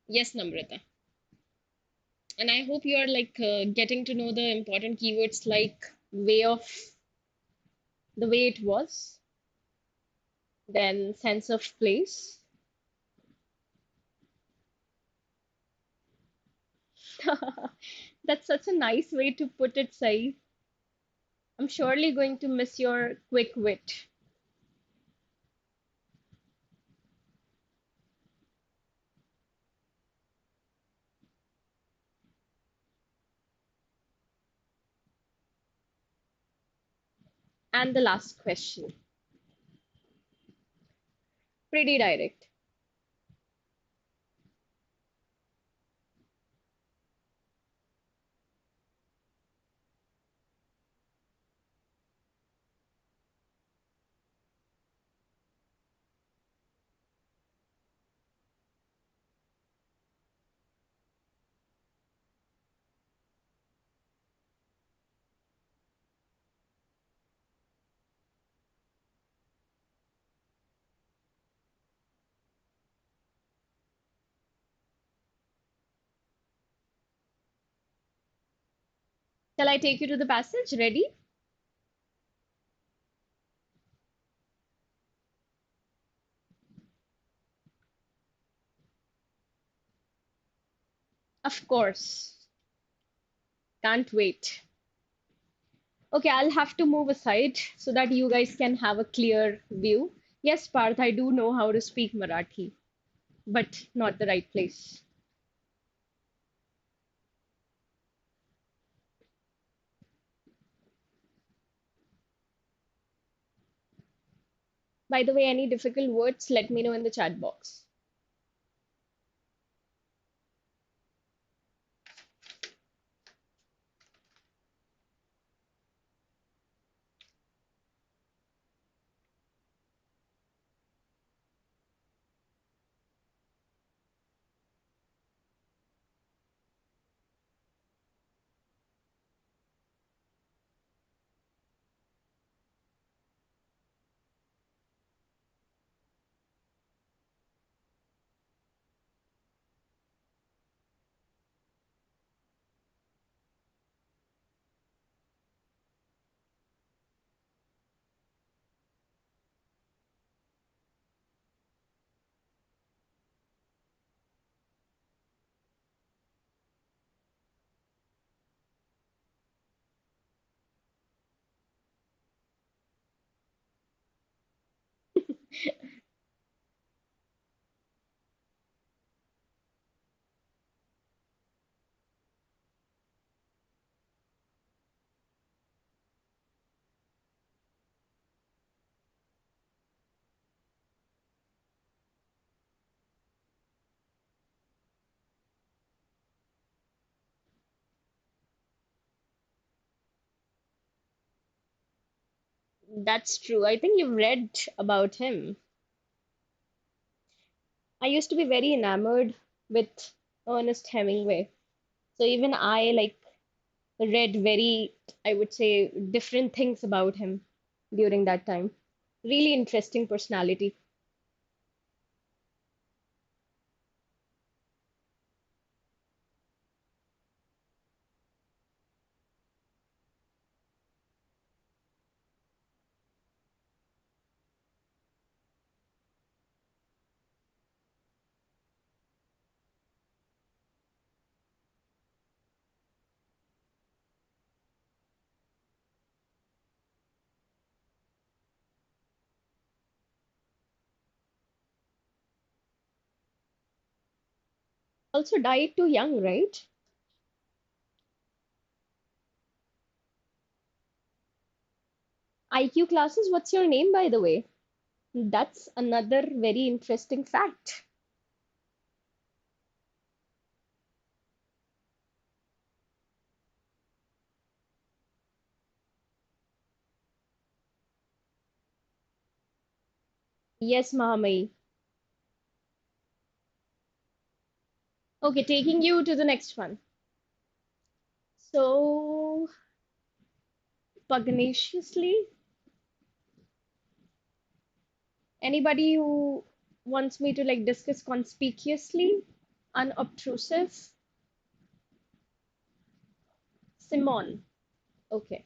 Yes, Namrata. And I hope you are like getting to know the important keywords like way of the way it was, then sense of place. That's such a nice way to put it, Sai. I'm surely going to miss your quick wit. And the last question, pretty direct. Shall I take you to the passage? Ready? Of course. Can't wait. Okay, I'll have to move aside so that you guys can have a clear view. Yes, Parth, I do know how to speak Marathi, but not the right place. By the way, any difficult words, let me know in the chat box. That's true. I think you've read about him. I used to be very enamored with Ernest Hemingway. So even I like read very, I would say, different things about him during that time. Really interesting personality. Also died too young, right? IQ classes, what's your name, by the way? That's another very interesting fact. Yes, Mahamai. Okay, taking you to the next one. So, pugnaciously, anybody who wants me to like discuss conspicuously, unobtrusive, Simon. Okay.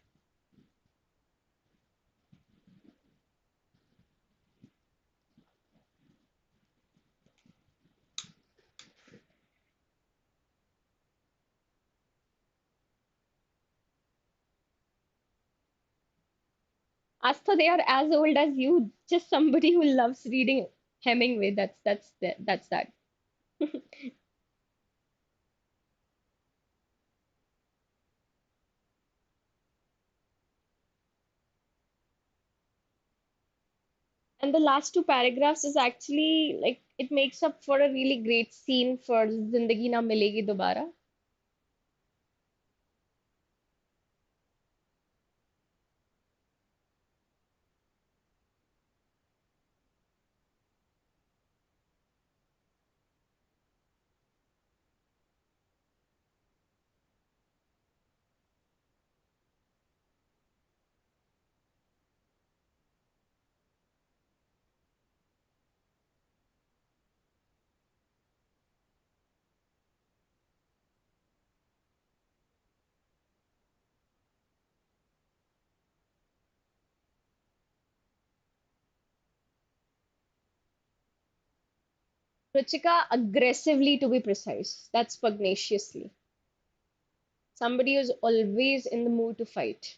Astha, they are as old as you. Just somebody who loves reading Hemingway. That's that. And the last two paragraphs is actually like it makes up for a really great scene for Zindagi Na Milegi Dobara. Ruchika, aggressively to be precise. That's pugnaciously. Somebody who's always in the mood to fight.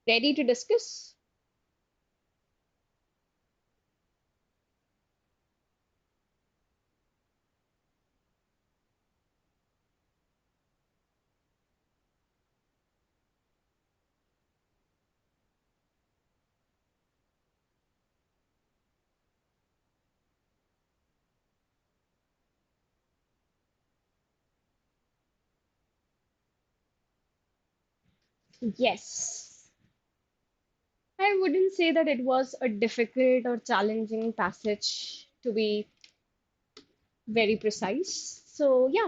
Ready to discuss? Yes. I wouldn't say that it was a difficult or challenging passage to be very precise. So, yeah,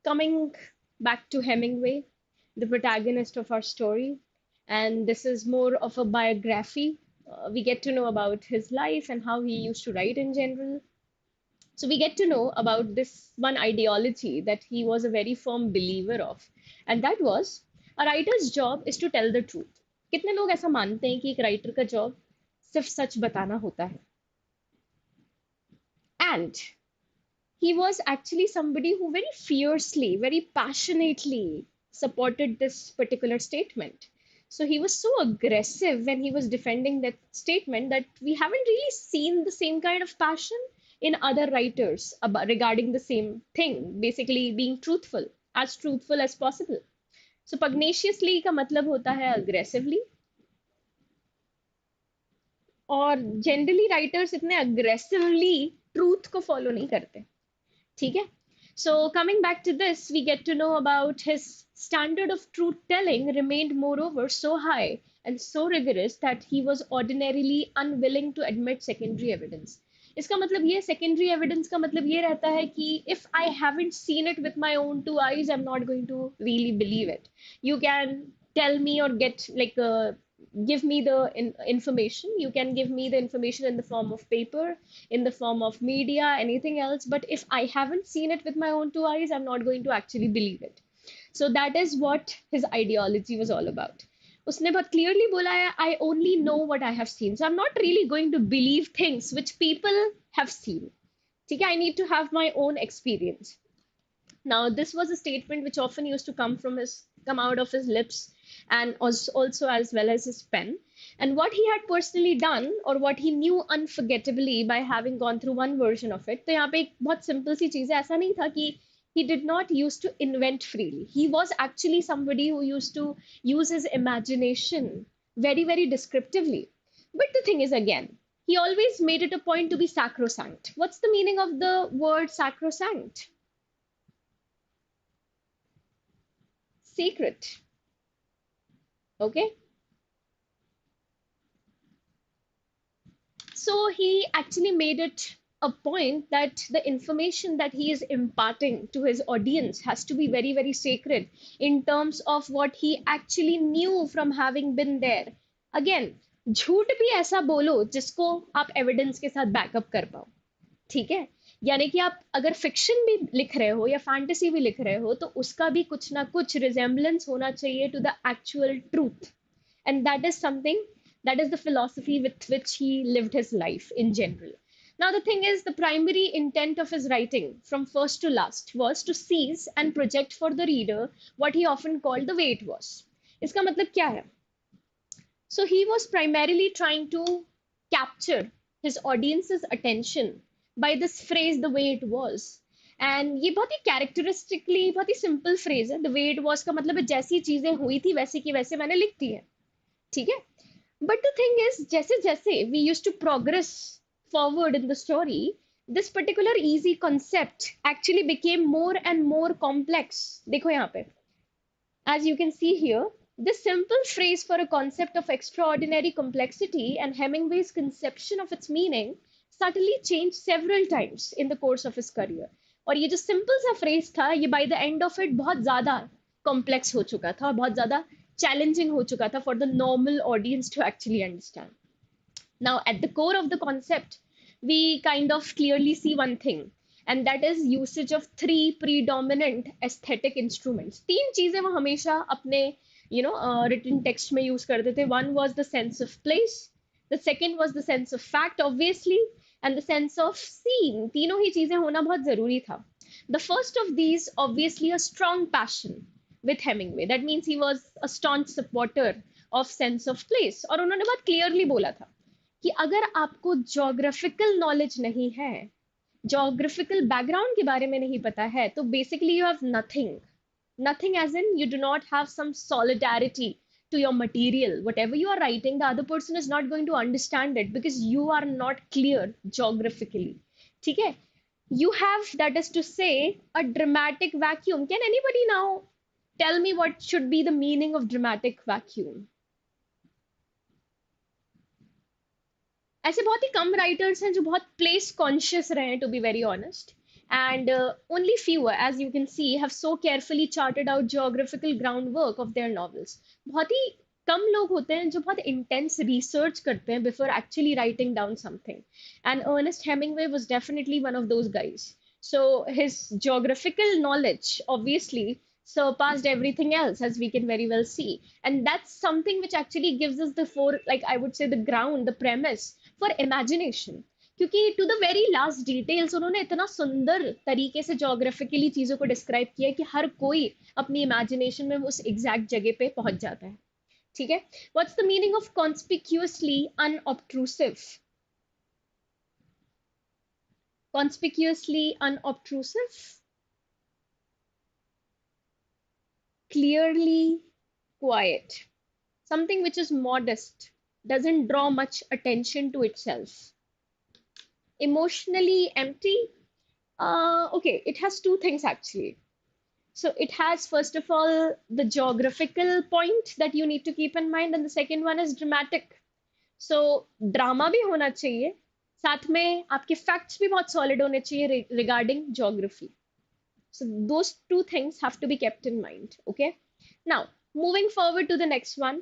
coming back to Hemingway, the protagonist of our story, and this is more of a biography. We get to know about his life and how he used to write in general. So, we get to know about this one ideology that he was a very firm believer of, and that was a writer's job is to tell the truth. कितने लोग ऐसा मानते हैं कि एक writer का job सिर्फ सच बताना होता है? And he was actually somebody who very fiercely, very passionately supported this particular statement. So he was so aggressive when he was defending that statement that we haven't really seen the same kind of passion in other writers about regarding the same thing, basically being truthful as possible. So pugnaciously का मतलब होता है aggressively, और generally writers इतने aggressively truth को follow नहीं करते. ठीक है. So coming back to this, we get to know about his standard of truth telling remained moreover so high and so rigorous that he was ordinarily unwilling to admit secondary evidence. इसका मतलब ये secondary evidence का मतलब ये रहता है कि if I haven't seen it with my own two eyes, I'm not going to really believe it. You can tell me or get like give me the information. You can give me the information in the form of paper, in the form of media, anything else. But if I haven't seen it with my own two eyes, I'm not going to actually believe it. So that is what his ideology was all about. उसने बहुत clearly बोला है, I only know what I have seen. So I'm not really going to believe things which people have seen. ठीक है, I need to have my own experience. Now, this was a statement which often used to come out of his lips and also as well as his pen. And what he had personally done or what he knew unforgettably by having gone through one version of it. तो यहाँ पे एक बहुत simple सी चीज़ है. ऐसा नहीं था कि he did not used to invent freely. He was actually somebody who used to use his imagination very, very descriptively. But the thing is, again, he always made it a point to be sacrosanct. What's the meaning of the word sacrosanct? Secret. Okay. So he actually made it a point that the information that he is imparting to his audience has to be very, very sacred in terms of what he actually knew from having been there. Again, झूठ भी ऐसा बोलो जिसको आप evidence के साथ backup कर पाओ. ठीक है. यानी कि आप अगर फिक्शन भी लिख रहे हो या फैंटेसी भी लिख रहे हो तो उसका भी कुछ ना कुछ रिजेम्बलेंस होना चाहिए to the actual truth. And that is something, that is the philosophy with which he lived his life in general. Now the thing is, the primary intent of his writing from first to last was to seize and project for the reader what he often called the way it was. इसका मतलब क्या है? So he was primarily trying to capture his audience's attention by this phrase, the way it was. And ये बहुत ही characteristically बहुत ही simple phrase है. The way it was का मतलब है जैसी चीजें हुई थी वैसे की वैसे मैंने लिख दी है. ठीक है. But the thing is, जैसे जैसे we used to progress forward in the story, this particular easy concept actually became more and more complex. देखो यहाँ पे. As you can see here, this simple phrase for a concept of extraordinary complexity and Hemingway's conception of its meaning subtly changed several times in the course of his career. और ये जो simple सा phrase था, ये by the end of it बहुत ज्यादा complex हो चुका था, बहुत ज्यादा चैलेंजिंग हो चुका था for the normal audience to actually understand. Now, at the core of the concept, we kind of clearly see one thing, and that is usage of three predominant aesthetic instruments. तीन चीजें वो हमेशा अपने written text में use करते थे. One was the sense of place, the second was the sense of fact, obviously, and the sense of scene. तीनों ही चीजें होना बहुत जरूरी था. The first of these, obviously, a strong passion with Hemingway. That means he was a staunch supporter of sense of place. और उन्होंने बहुत clearly बोला था कि अगर आपको जोग्राफिकल नॉलेज नहीं है, जोग्राफिकल बैकग्राउंड के बारे में नहीं पता है, तो basically you have nothing. Nothing as in you do not have some solidarity to your material. Whatever you are writing, the other person is not going to understand it because you are not clear geographically. ठीक है? You have, that is to say, a dramatic vacuum. Can anybody now tell me what should be the meaning of dramatic vacuum? ऐसे बहुत ही कम writers हैं जो बहुत place conscious रहे हैं, to be very honest. And only few, as you can see, have so carefully charted out geographical ground work of their novels. बहुत ही कम लोग होते हैं जो बहुत इंटेंस रिसर्च करते हैं before actually writing down something. And Ernest Hemingway was definitely one of those guys. So his geographical knowledge obviously surpassed everything else, as we can very well see, and that's something which actually gives us the like I would say the ground, the premise for imagination. क्योंकि to the very last details उन्होंने इतना सुंदर तरीके से geographically चीजों को describe किया कि हर कोई अपनी इमेजिनेशन में उस एग्जैक्ट जगह पे पहुंच जाता है. ठीक है? What's the meaning of conspicuously unobtrusive? Conspicuously unobtrusive, clearly quiet, something which is modest, doesn't draw much attention to itself. Emotionally empty, okay, it has two things actually. So it has, first of all, the geographical point that you need to keep in mind, and the second one is dramatic. So drama भी होना चाहिए, साथ में आपके facts भी बहुत solid होने चाहिए regarding geography. So those two things have to be kept in mind. Okay, now moving forward to the next one.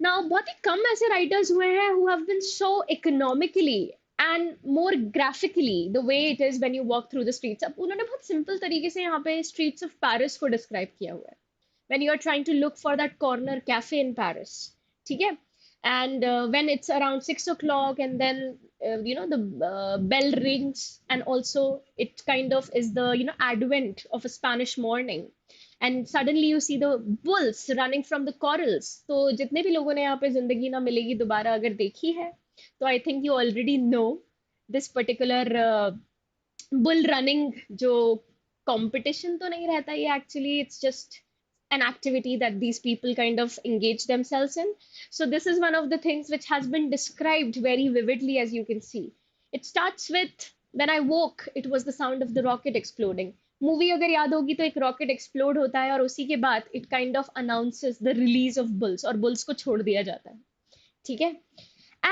Now बहुत ही कम ऐसे writers हुए हैं who have been so economically and more graphically the way it is when you walk through the streets. अब उन्होंने बहुत simple तरीके से यहाँ पे streets of Paris को describe किया हुआ है. When you are trying to look for that corner cafe in Paris, ठीक है? And when it's around 6 o'clock, and then the bell rings, and also it kind of is the advent of a Spanish morning, and suddenly you see the bulls running from the corrals. तो जितने भी लोगों ने यहाँ पे जिंदगी ना मिलेगी दोबारा अगर देखी है, तो I think you already know this particular bull running. जो competition तो नहीं रहता ये, actually it's just an activity that these people kind of engage themselves in. So this is one of the things which has been described very vividly, as you can see. It starts with, when I woke, it was the sound of the rocket exploding. Movie अगर याद होगी तो एक rocket explode होता है और उसी के बाद it kind of announces the release of bulls, और bulls को छोड़ दिया जाता है. ठीक है?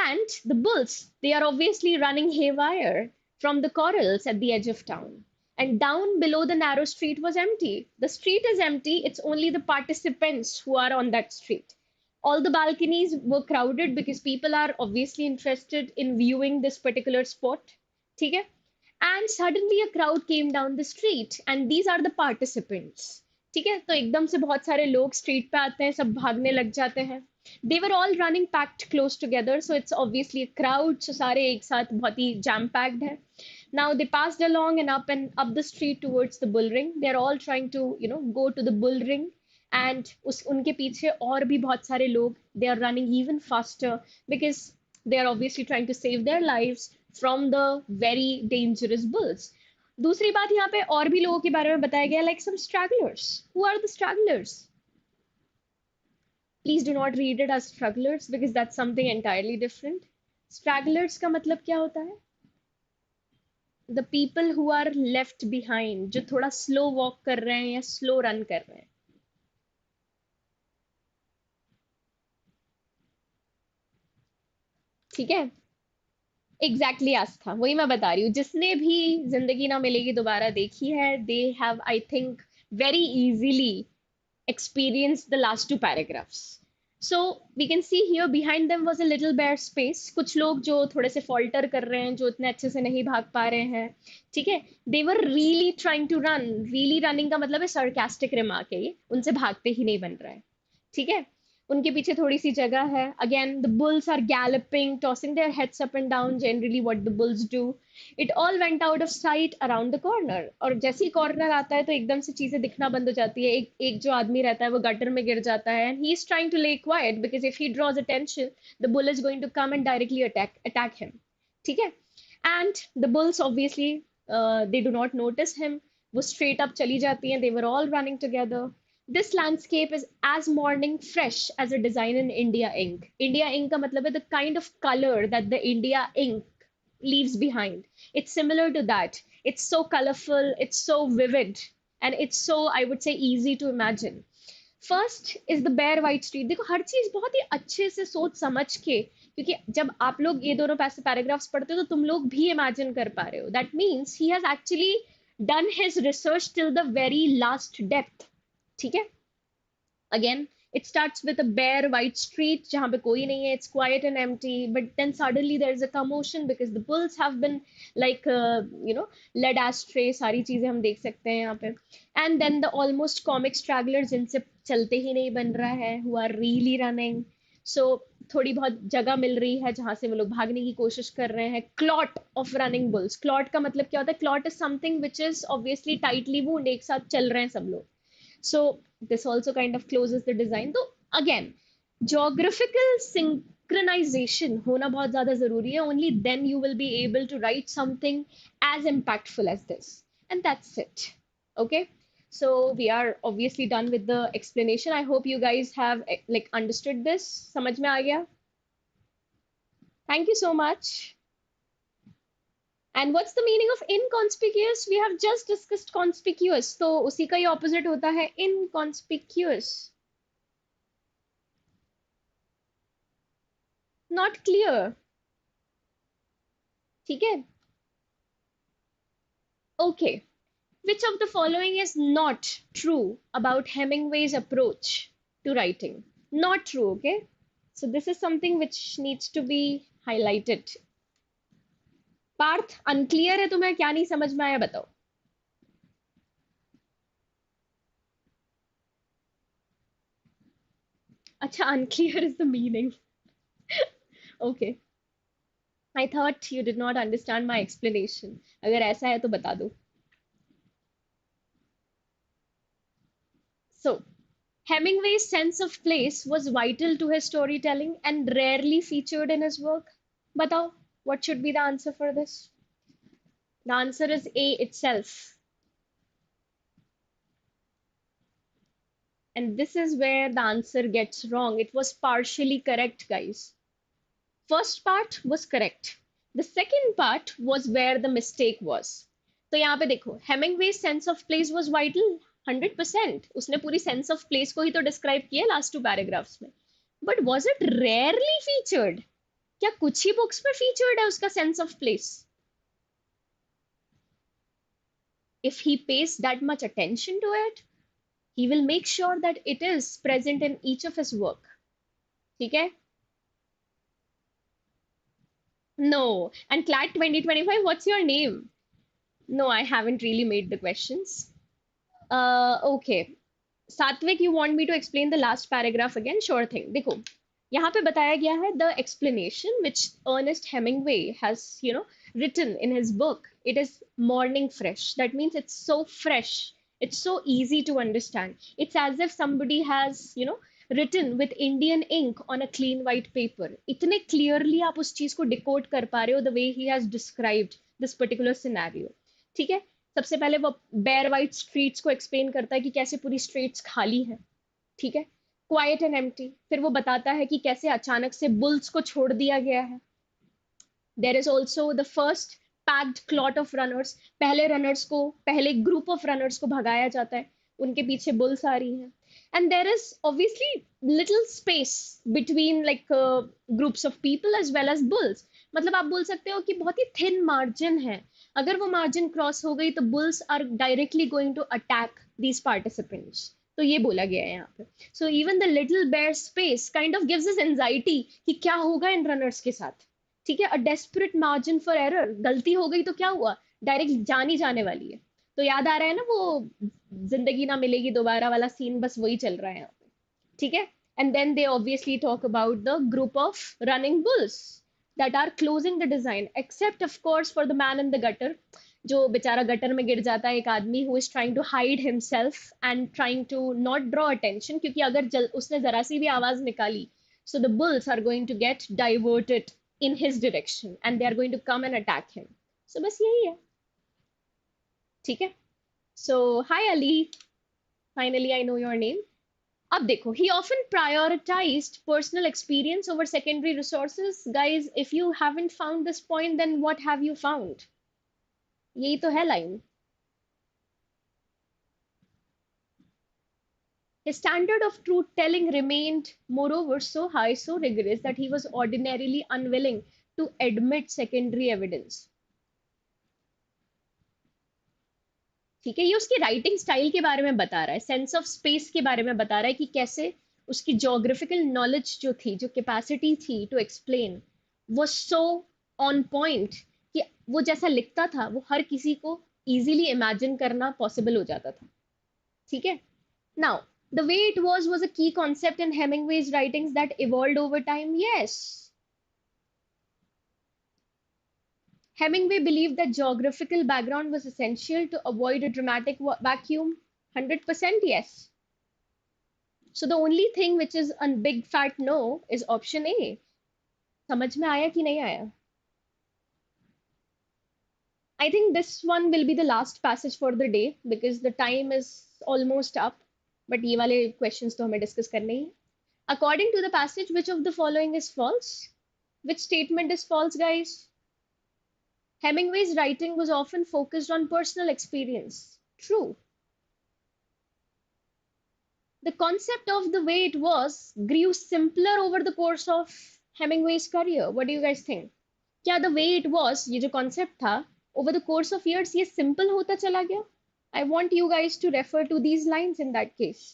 And the bulls, they are obviously running haywire from the corrals at the edge of town. And down below, the narrow street was empty. The street is empty, it's only the participants who are on that street. All the balconies were crowded because people are obviously interested in viewing this particular spot. ठीक है? And suddenly a crowd came down the street, and these are the participants. ठीक है? तो एकदम से बहुत सारे लोग स्ट्रीट पे आते हैं, सब भागने लग जाते हैं. They were all running packed close together, so it's obviously a crowd. So सारे एक साथ बहुत ही jam packed है. Now they passed along and up the street towards the bull ring. They're all trying to go to the bull ring, and उनके पीछे और भी बहुत सारे लोग, they are running even faster because they are obviously trying to save their lives from the very dangerous bulls. दूसरी बात यहाँ पे और भी लोगों के बारे में बताया गया, like some stragglers. Who are the stragglers? Please do not read it as stragglers because that's something entirely different. Stragglers का मतलब क्या होता है? The people who are left behind, जो थोड़ा slow walk कर रहे हैं या slow run कर रहे हैं. ठीक है? एग्जैक्टली आस्था, वही मैं बता रही हूँ। जिसने भी जिंदगी ना मिलेगी दोबारा देखी है, they have I think very easily experienced the last two paragraphs. So we can see here behind them was a little bare space. कुछ लोग जो थोड़े से falter कर रहे हैं, जो इतने अच्छे से नहीं भाग पा रहे हैं, ठीक है, they were really trying to run. Really running का मतलब है sarcastic remark है ये, उनसे भागते ही नहीं बन रहा है, ठीक है। उनके पीछे थोड़ी सी जगह है। Again the bulls are galloping, tossing their heads up and down, generally what the bulls do. It all went out of sight around the corner, और जैसे ही कॉर्नर आता है तो एकदम से चीजें दिखना बंद हो जाती है। एक एक जो आदमी रहता है वो गटर में गिर जाता है, and he is trying to lay quiet because if he draws attention the bull is going to come and directly attack him, ठीक है। And the bulls obviously they do not notice him, वो straight up चली जाती हैं। They were all running together. This landscape is as morning fresh as a design in India ink. India ink का मतलब है the kind of color that the India ink leaves behind. It's similar to that. It's so colorful, it's so vivid, and it's so, I would say, easy to imagine. First is the bare white street. देखो हर चीज बहुत ही अच्छे से सोच समझ के, क्योंकि जब आप लोग ये दोनों पैसे पैराग्राफ्स पढ़ते हो तो तुम लोग भी इमेजिन कर पा रहे हो। That means he has actually done his research till the very last depth, ठीक है। Again, it starts with a bare white street जहाँ पे कोई नहीं है, it's quiet and empty, but then suddenly there's a commotion because the bulls have been like led astray, सारी चीजें हम देख सकते हैं यहाँ पे। And then the almost comic stragglers जिनसे चलते ही नहीं बन रहा है, who are really running. So थोड़ी बहुत जगह मिल रही है जहां से वो लोग भागने की कोशिश कर रहे हैं। Clot of running bulls, clot का मतलब क्या होता है? Clot is something which is obviously tightly wound, एक साथ चल रहे हैं सब लोग। So this also kind of closes the design. So again, geographical synchronization होना बहुत ज़्यादा ज़रूरी है. Only then you will be able to write something as impactful as this. And that's it. Okay. So we are obviously done with the explanation. I hope you guys have like understood this. समझ में आ गया? Thank you so much. And what's the meaning of inconspicuous? We have just discussed conspicuous. तो उसी का ही opposite होता है inconspicuous. Not clear. ठीक है? Okay. Which of the following is not true about Hemingway's approach to writing? Not true, okay? So this is something which needs to be highlighted. Parth, unclear है तुम्हें? क्या नहीं समझ में आया बताओ। अच्छा, unclear is the meaning. Okay. I thought you did not understand my explanation. अगर ऐसा है तो बता दो। So, Hemingway's sense of place was vital to his storytelling and rarely featured in his work. बताओ, what should be the answer for this? The answer is A itself. And this is where the answer gets wrong. It was partially correct, guys. First part was correct. The second part was where the mistake was. तो यहाँ पे देखो, Hemingway's sense of place was vital 100%. उसने पूरी sense of place को ही तो describe किया last two paragraphs में. But was it rarely featured? क्या कुछ ही books में featured है उसका sense of place? If he pays that much attention to it, he will make sure that it is present in each of his work. ठीक है? No. And CLAT 2025, what's your name? No, I haven't really made the questions. Okay. Satvik, you want me to explain the last paragraph again? Sure thing. देखो, यहाँ पे बताया गया है the explanation which Ernest Hemingway has, written in his book. It is morning fresh. That means it's so fresh. It's so easy to understand. It's as if somebody has, written with Indian ink on a clean white paper. इतने clearly आप उस चीज को decode कर पा रहे हो the way he has described this particular scenario. ठीक है? सबसे पहले वो bare white streets को explain करता है कि कैसे पूरी streets खाली हैं. ठीक है? Quiet and empty. फिर वो बताता है कि कैसे अचानक से bulls को छोड़ दिया गया है. There is also the first packed clot of runners. पहले runners को, पहले group of runners को भगाया जाता है. उनके पीछे bulls आ रही हैं. And there is obviously little space between like groups of people as well as bulls. मतलब आप बोल सकते हो कि बहुत ही थिन मार्जिन है, अगर वो मार्जिन क्रॉस हो गई तो bulls are directly going to attack these participants. तो ये बोला गया है यहाँ पे। So even the little bare space kind of gives us anxiety कि क्या होगा इन रनर्स के साथ। ठीक है, a desperate margin for error, गलती हो गई तो क्या हुआ, डायरेक्ट जान ही जाने वाली है। तो याद आ रहा है ना वो जिंदगी ना मिलेगी दोबारा वाला सीन, बस वही चल रहा है यहाँ पे। ठीक है, and then they obviously talk about the group of running bulls that are closing the design, except of course for the man in the gutter, जो बेचारा गटर में गिर जाता है एक आदमी, who is trying to hide himself and trying to not draw attention, क्योंकि अगर उसने जरा सी भी आवाज निकाली, so the bulls are going to get diverted in his direction and they are going to come and attack him. So बस यही है। ठीक है, so hi Ali, finally I know your name. अब देखो, he often prioritized personal experience over secondary resources. Guys, if you haven't found this point, then what have you found? यही तो है line. His standard of truth telling remained, moreover, so high, so rigorous that he was ordinarily unwilling to admit secondary evidence. ठीक है, ये उसकी writing style के बारे में बता रहा है, सेंस ऑफ स्पेस के बारे में बता रहा है कि कैसे उसकी जोग्राफिकल नॉलेज जो थी, जो कैपेसिटी थी टू एक्सप्लेन, वो सो ऑन पॉइंट कि वो जैसा लिखता था वो हर किसी को इजीली इमेजिन करना पॉसिबल हो जाता था। ठीक है, now the way it was a key concept in Hemingway's writings that evolved over time. Yes, Hemingway believed that geographical background was essential to avoid a dramatic vacuum. 100% yes. So the only thing which is a big fat no is option A. समझ में आया कि नहीं आया? I think this one will be the last passage for the day because the time is almost up. But ये वाले questions तो हमें discuss करने ही। According to the passage, which of the following is false? Which statement is false, guys? Hemingway's writing was often focused on personal experience. True. The concept of the way it was grew simpler over the course of Hemingway's career. What do you guys think? क्या the way it was, ये जो concept था, over the course of years ये simple होता चला गया? I want you guys to refer to these lines in that case.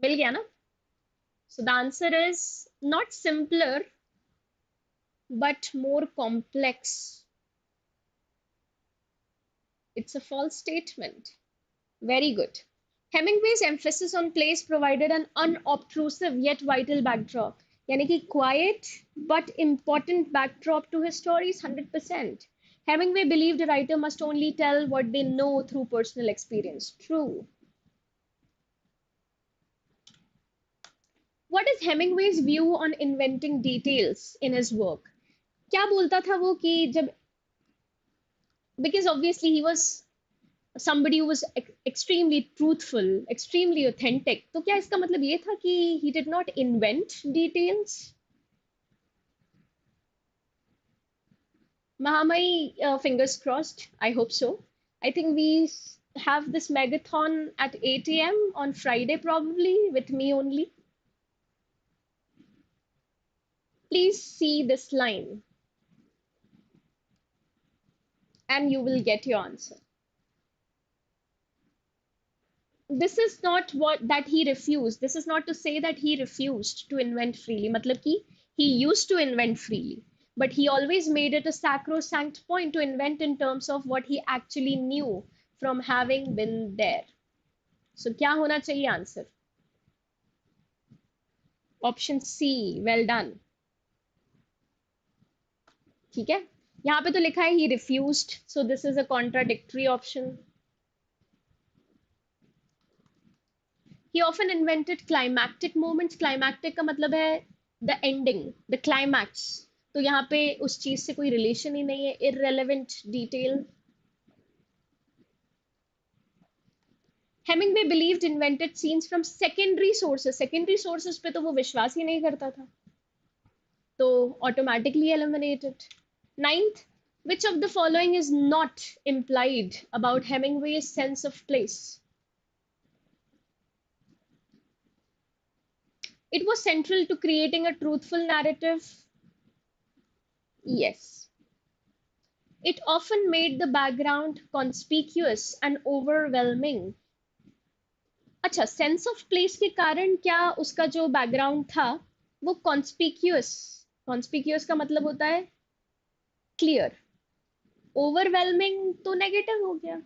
मिल गया ना? So the answer is not simpler, but more complex. It's a false statement. Very good. Hemingway's emphasis on place provided an unobtrusive yet vital backdrop. यानी कि quiet but important backdrop to his stories, 100%. Hemingway believed a writer must only tell what they know through personal experience. True. What is Hemingway's view on inventing details in his work? क्या बोलता था वो कि जब, because obviously he was somebody who was extremely truthful, extremely authentic, तो क्या इसका मतलब ये था कि he did not invent details? Mahamai, fingers crossed. I hope so. I think we have this megathon at 8 a.m. on Friday, probably with me only. Please see this line and you will get your answer. This is not what that he refused. This is not to say that he refused to invent freely. मतलब कि he used to invent freely, but he always made it a sacrosanct point to invent in terms of what he actually knew from having been there. So क्या होना चाहिए answer? Option C, well done. ठीक है, यहाँ पे तो लिखा है he refused, so this is a contradictory option. He often invented climactic moments. Climactic का मतलब है the ending, the climax. तो यहाँ पे उस चीज से कोई रिलेशन ही नहीं है, irrelevant detail. Hemingway believed invented scenes from secondary sources. Secondary sources पे तो वो विश्वास ही नहीं करता था, तो automatically eliminated. Ninth, Which of the following is not implied about Hemingway's sense of place? It was central to creating a truthful narrative. Yes. It often made the background conspicuous and overwhelming. अच्छा, sense of place के कारण क्या उसका जो background था वो conspicuous, conspicuous का मतलब होता है क्लियर, ओवरवेलमिंग तो नेगेटिव हो गया.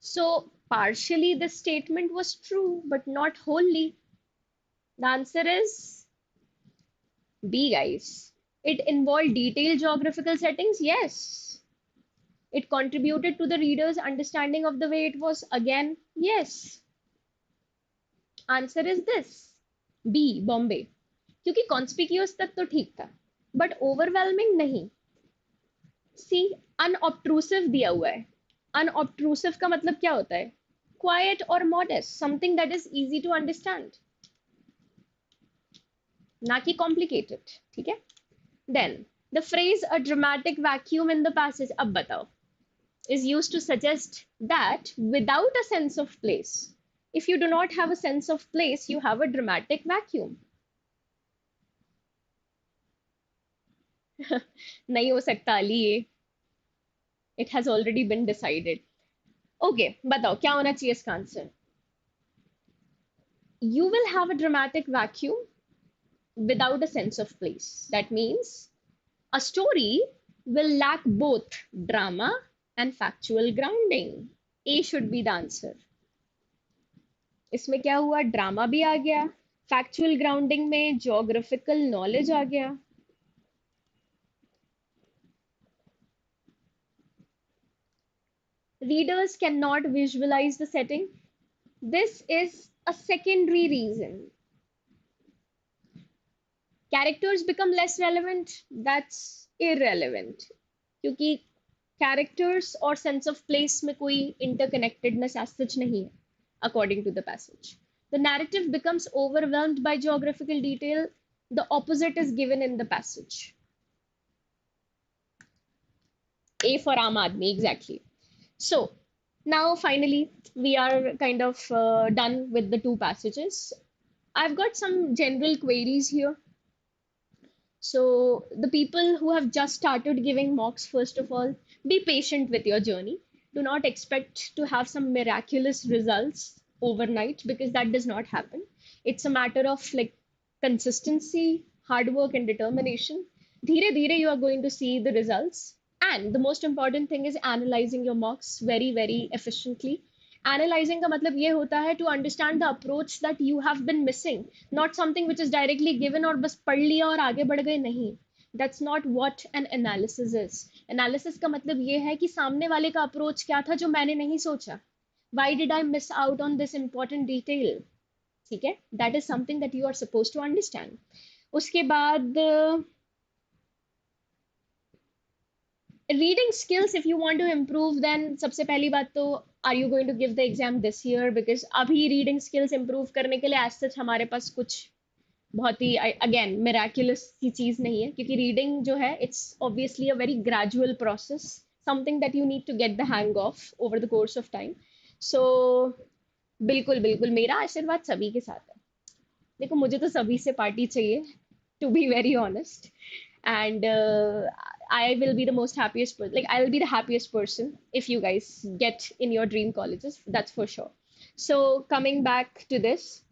So partially the statement was true but not wholly. The answer is B, guys. It involved detailed geographical settings. Yes. It contributed to the reader's understanding of the way it was. Again, yes. Answer is this. B, Bombay. क्योंकि conspicuous तक तो ठीक था, but overwhelming नहीं. See, unobtrusive दिया हुआ है. Unobtrusive का मतलब क्या होता है? Quiet or modest, something that is easy to understand. ना कि complicated. ठीक है? Then, the phrase a dramatic vacuum in the passage, अब बताओ, is used to suggest that without a sense of place, if you do not have a sense of place, you have a dramatic vacuum. नहीं हो सकता अली ये. It has already been decided. Okay, बताओ क्या होना चाहिए इसका answer? You will have a dramatic vacuum without a sense of place. That means a story will lack both drama and factual grounding. A should be the answer. इसमें क्या हुआ? Drama भी आ गया, फैक्चुअल ग्राउंडिंग में geographical knowledge आ गया. Readers cannot visualize the setting. This is a secondary reason. Characters become less relevant. That's irrelevant. क्योंकि characters और sense of place में कोई interconnectedness as such नहीं है, according to the passage. The narrative becomes overwhelmed by geographical detail. The opposite is given in the passage. A for Aam Aadmi, exactly. So now finally we are kind of done with the two passages. I've got some general queries here. So the people who have just started giving mocks, first of all, be patient with your journey. Do not expect to have some miraculous results overnight because that does not happen. It's a matter of like consistency, hard work, and determination. Dheere dheere you are going to see the results. And the most important thing is analyzing your mocks very, very efficiently. Analyzing का मतलब ये होता है to understand the approach that you have been missing, not something which is directly given और बस पढ़ लिया और आगे बढ़ गए. नहीं, that's not what an analysis is. Analysis का मतलब ये है कि सामने वाले का approach क्या था जो मैंने नहीं सोचा. Why did I miss out on this important detail? ठीक है, that is something that you are supposed to understand. उसके बाद reading skills, if you want to improve, then सबसे पहली बात तो are you going to give the exam this year? Because अभी reading skills improve करने के लिए as such हमारे पास कुछ बहुत ही again miraculous की चीज नहीं है, क्योंकि reading जो है it's obviously a very gradual process, something that you need to get the hang of over the course of time. So बिल्कुल बिल्कुल मेरा आशीर्वाद सभी के साथ है. देखो मुझे तो सभी से पार्टी चाहिए, to be very honest. And I will be the most happiest person. Like I will be the happiest person if you guys get in your dream colleges. That's for sure. So coming back to this,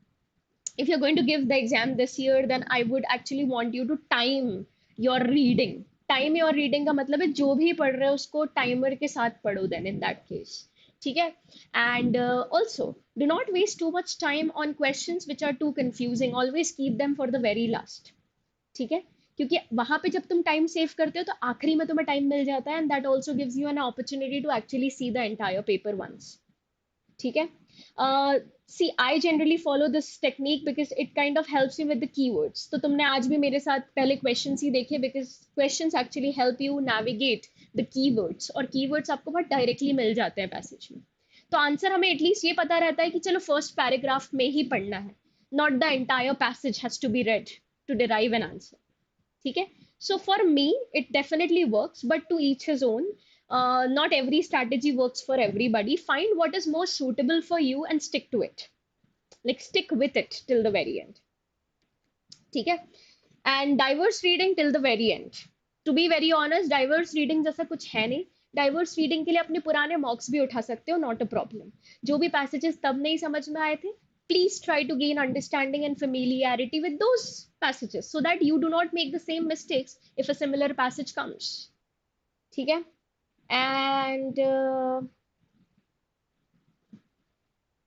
if you're going to give the exam this year, then I would actually want you to time your reading. Time your reading का मतलब है जो भी पढ़ रहे हो उसको timer के साथ पढ़ो. Then in that case, ठीक है. And also do not waste too much time on questions which are too confusing. Always keep them for the very last. ठीक है, क्योंकि वहां पे जब तुम टाइम सेव करते हो तो आखिरी में तुम्हें टाइम मिल जाता है, and that also gives you an opportunity to actually see the entire paper once. ठीक है. See I generally follow this technique because it kind of helps you with the keywords. तो तुमने आज भी मेरे साथ पहले क्वेश्चंस ही देखे because questions actually help you navigate the keywords, और कीवर्ड्स आपको बहुत डायरेक्टली मिल जाते हैं पैसेज में. तो आंसर हमें एटलीस्ट ये पता रहता है कि चलो फर्स्ट पैराग्राफ में ही पढ़ना है, not the entire passage has to be read. to derive an answer. Okay? So for me, it definitely works, but to each his own. Not every strategy works for everybody. Find what is most suitable for you and stick to it. Like stick with it till the very end. ठीक है? And diverse reading till the very end. To be very honest, diverse reading जैसा कुछ है नहीं. Diverse reading के लिए अपने पुराने mocks भी उठा सकते हो, not a problem. जो भी passages तब नहीं समझ में आए थे, please try to gain understanding and familiarity with those passages so that you do not make the same mistakes if a similar passage comes. ठीक है? And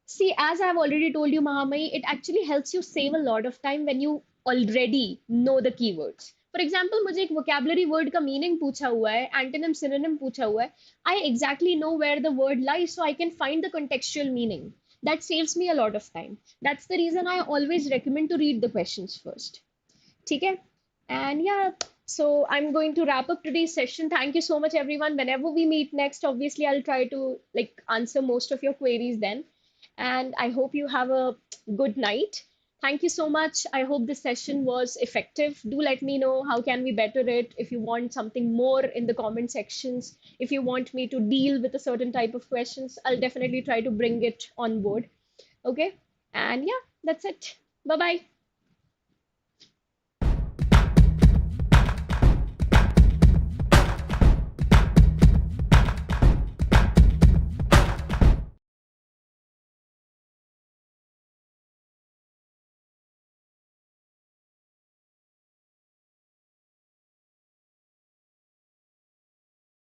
see, as I've already told you, Mahamay, it actually helps you save a lot of time when you already know the keywords. For example, मुझे एक vocabulary word का meaning पूछा हुआ है, antonym, synonym पूछा हुआ है. I exactly know where the word lies, so I can find the contextual meaning. That saves me a lot of time. That's the reason I always recommend to read the questions first. ठीक है? And yeah, so I'm going to wrap up today's session. Thank you so much, everyone. Whenever we meet next, obviously I'll try to like answer most of your queries then. And I hope you have a good night. Thank you so much. I hope this session was effective. Do let me know how can we better it. If you want something more in the comment sections, if you want me to deal with a certain type of questions, I'll definitely try to bring it on board. Okay? And yeah, that's it. Bye bye.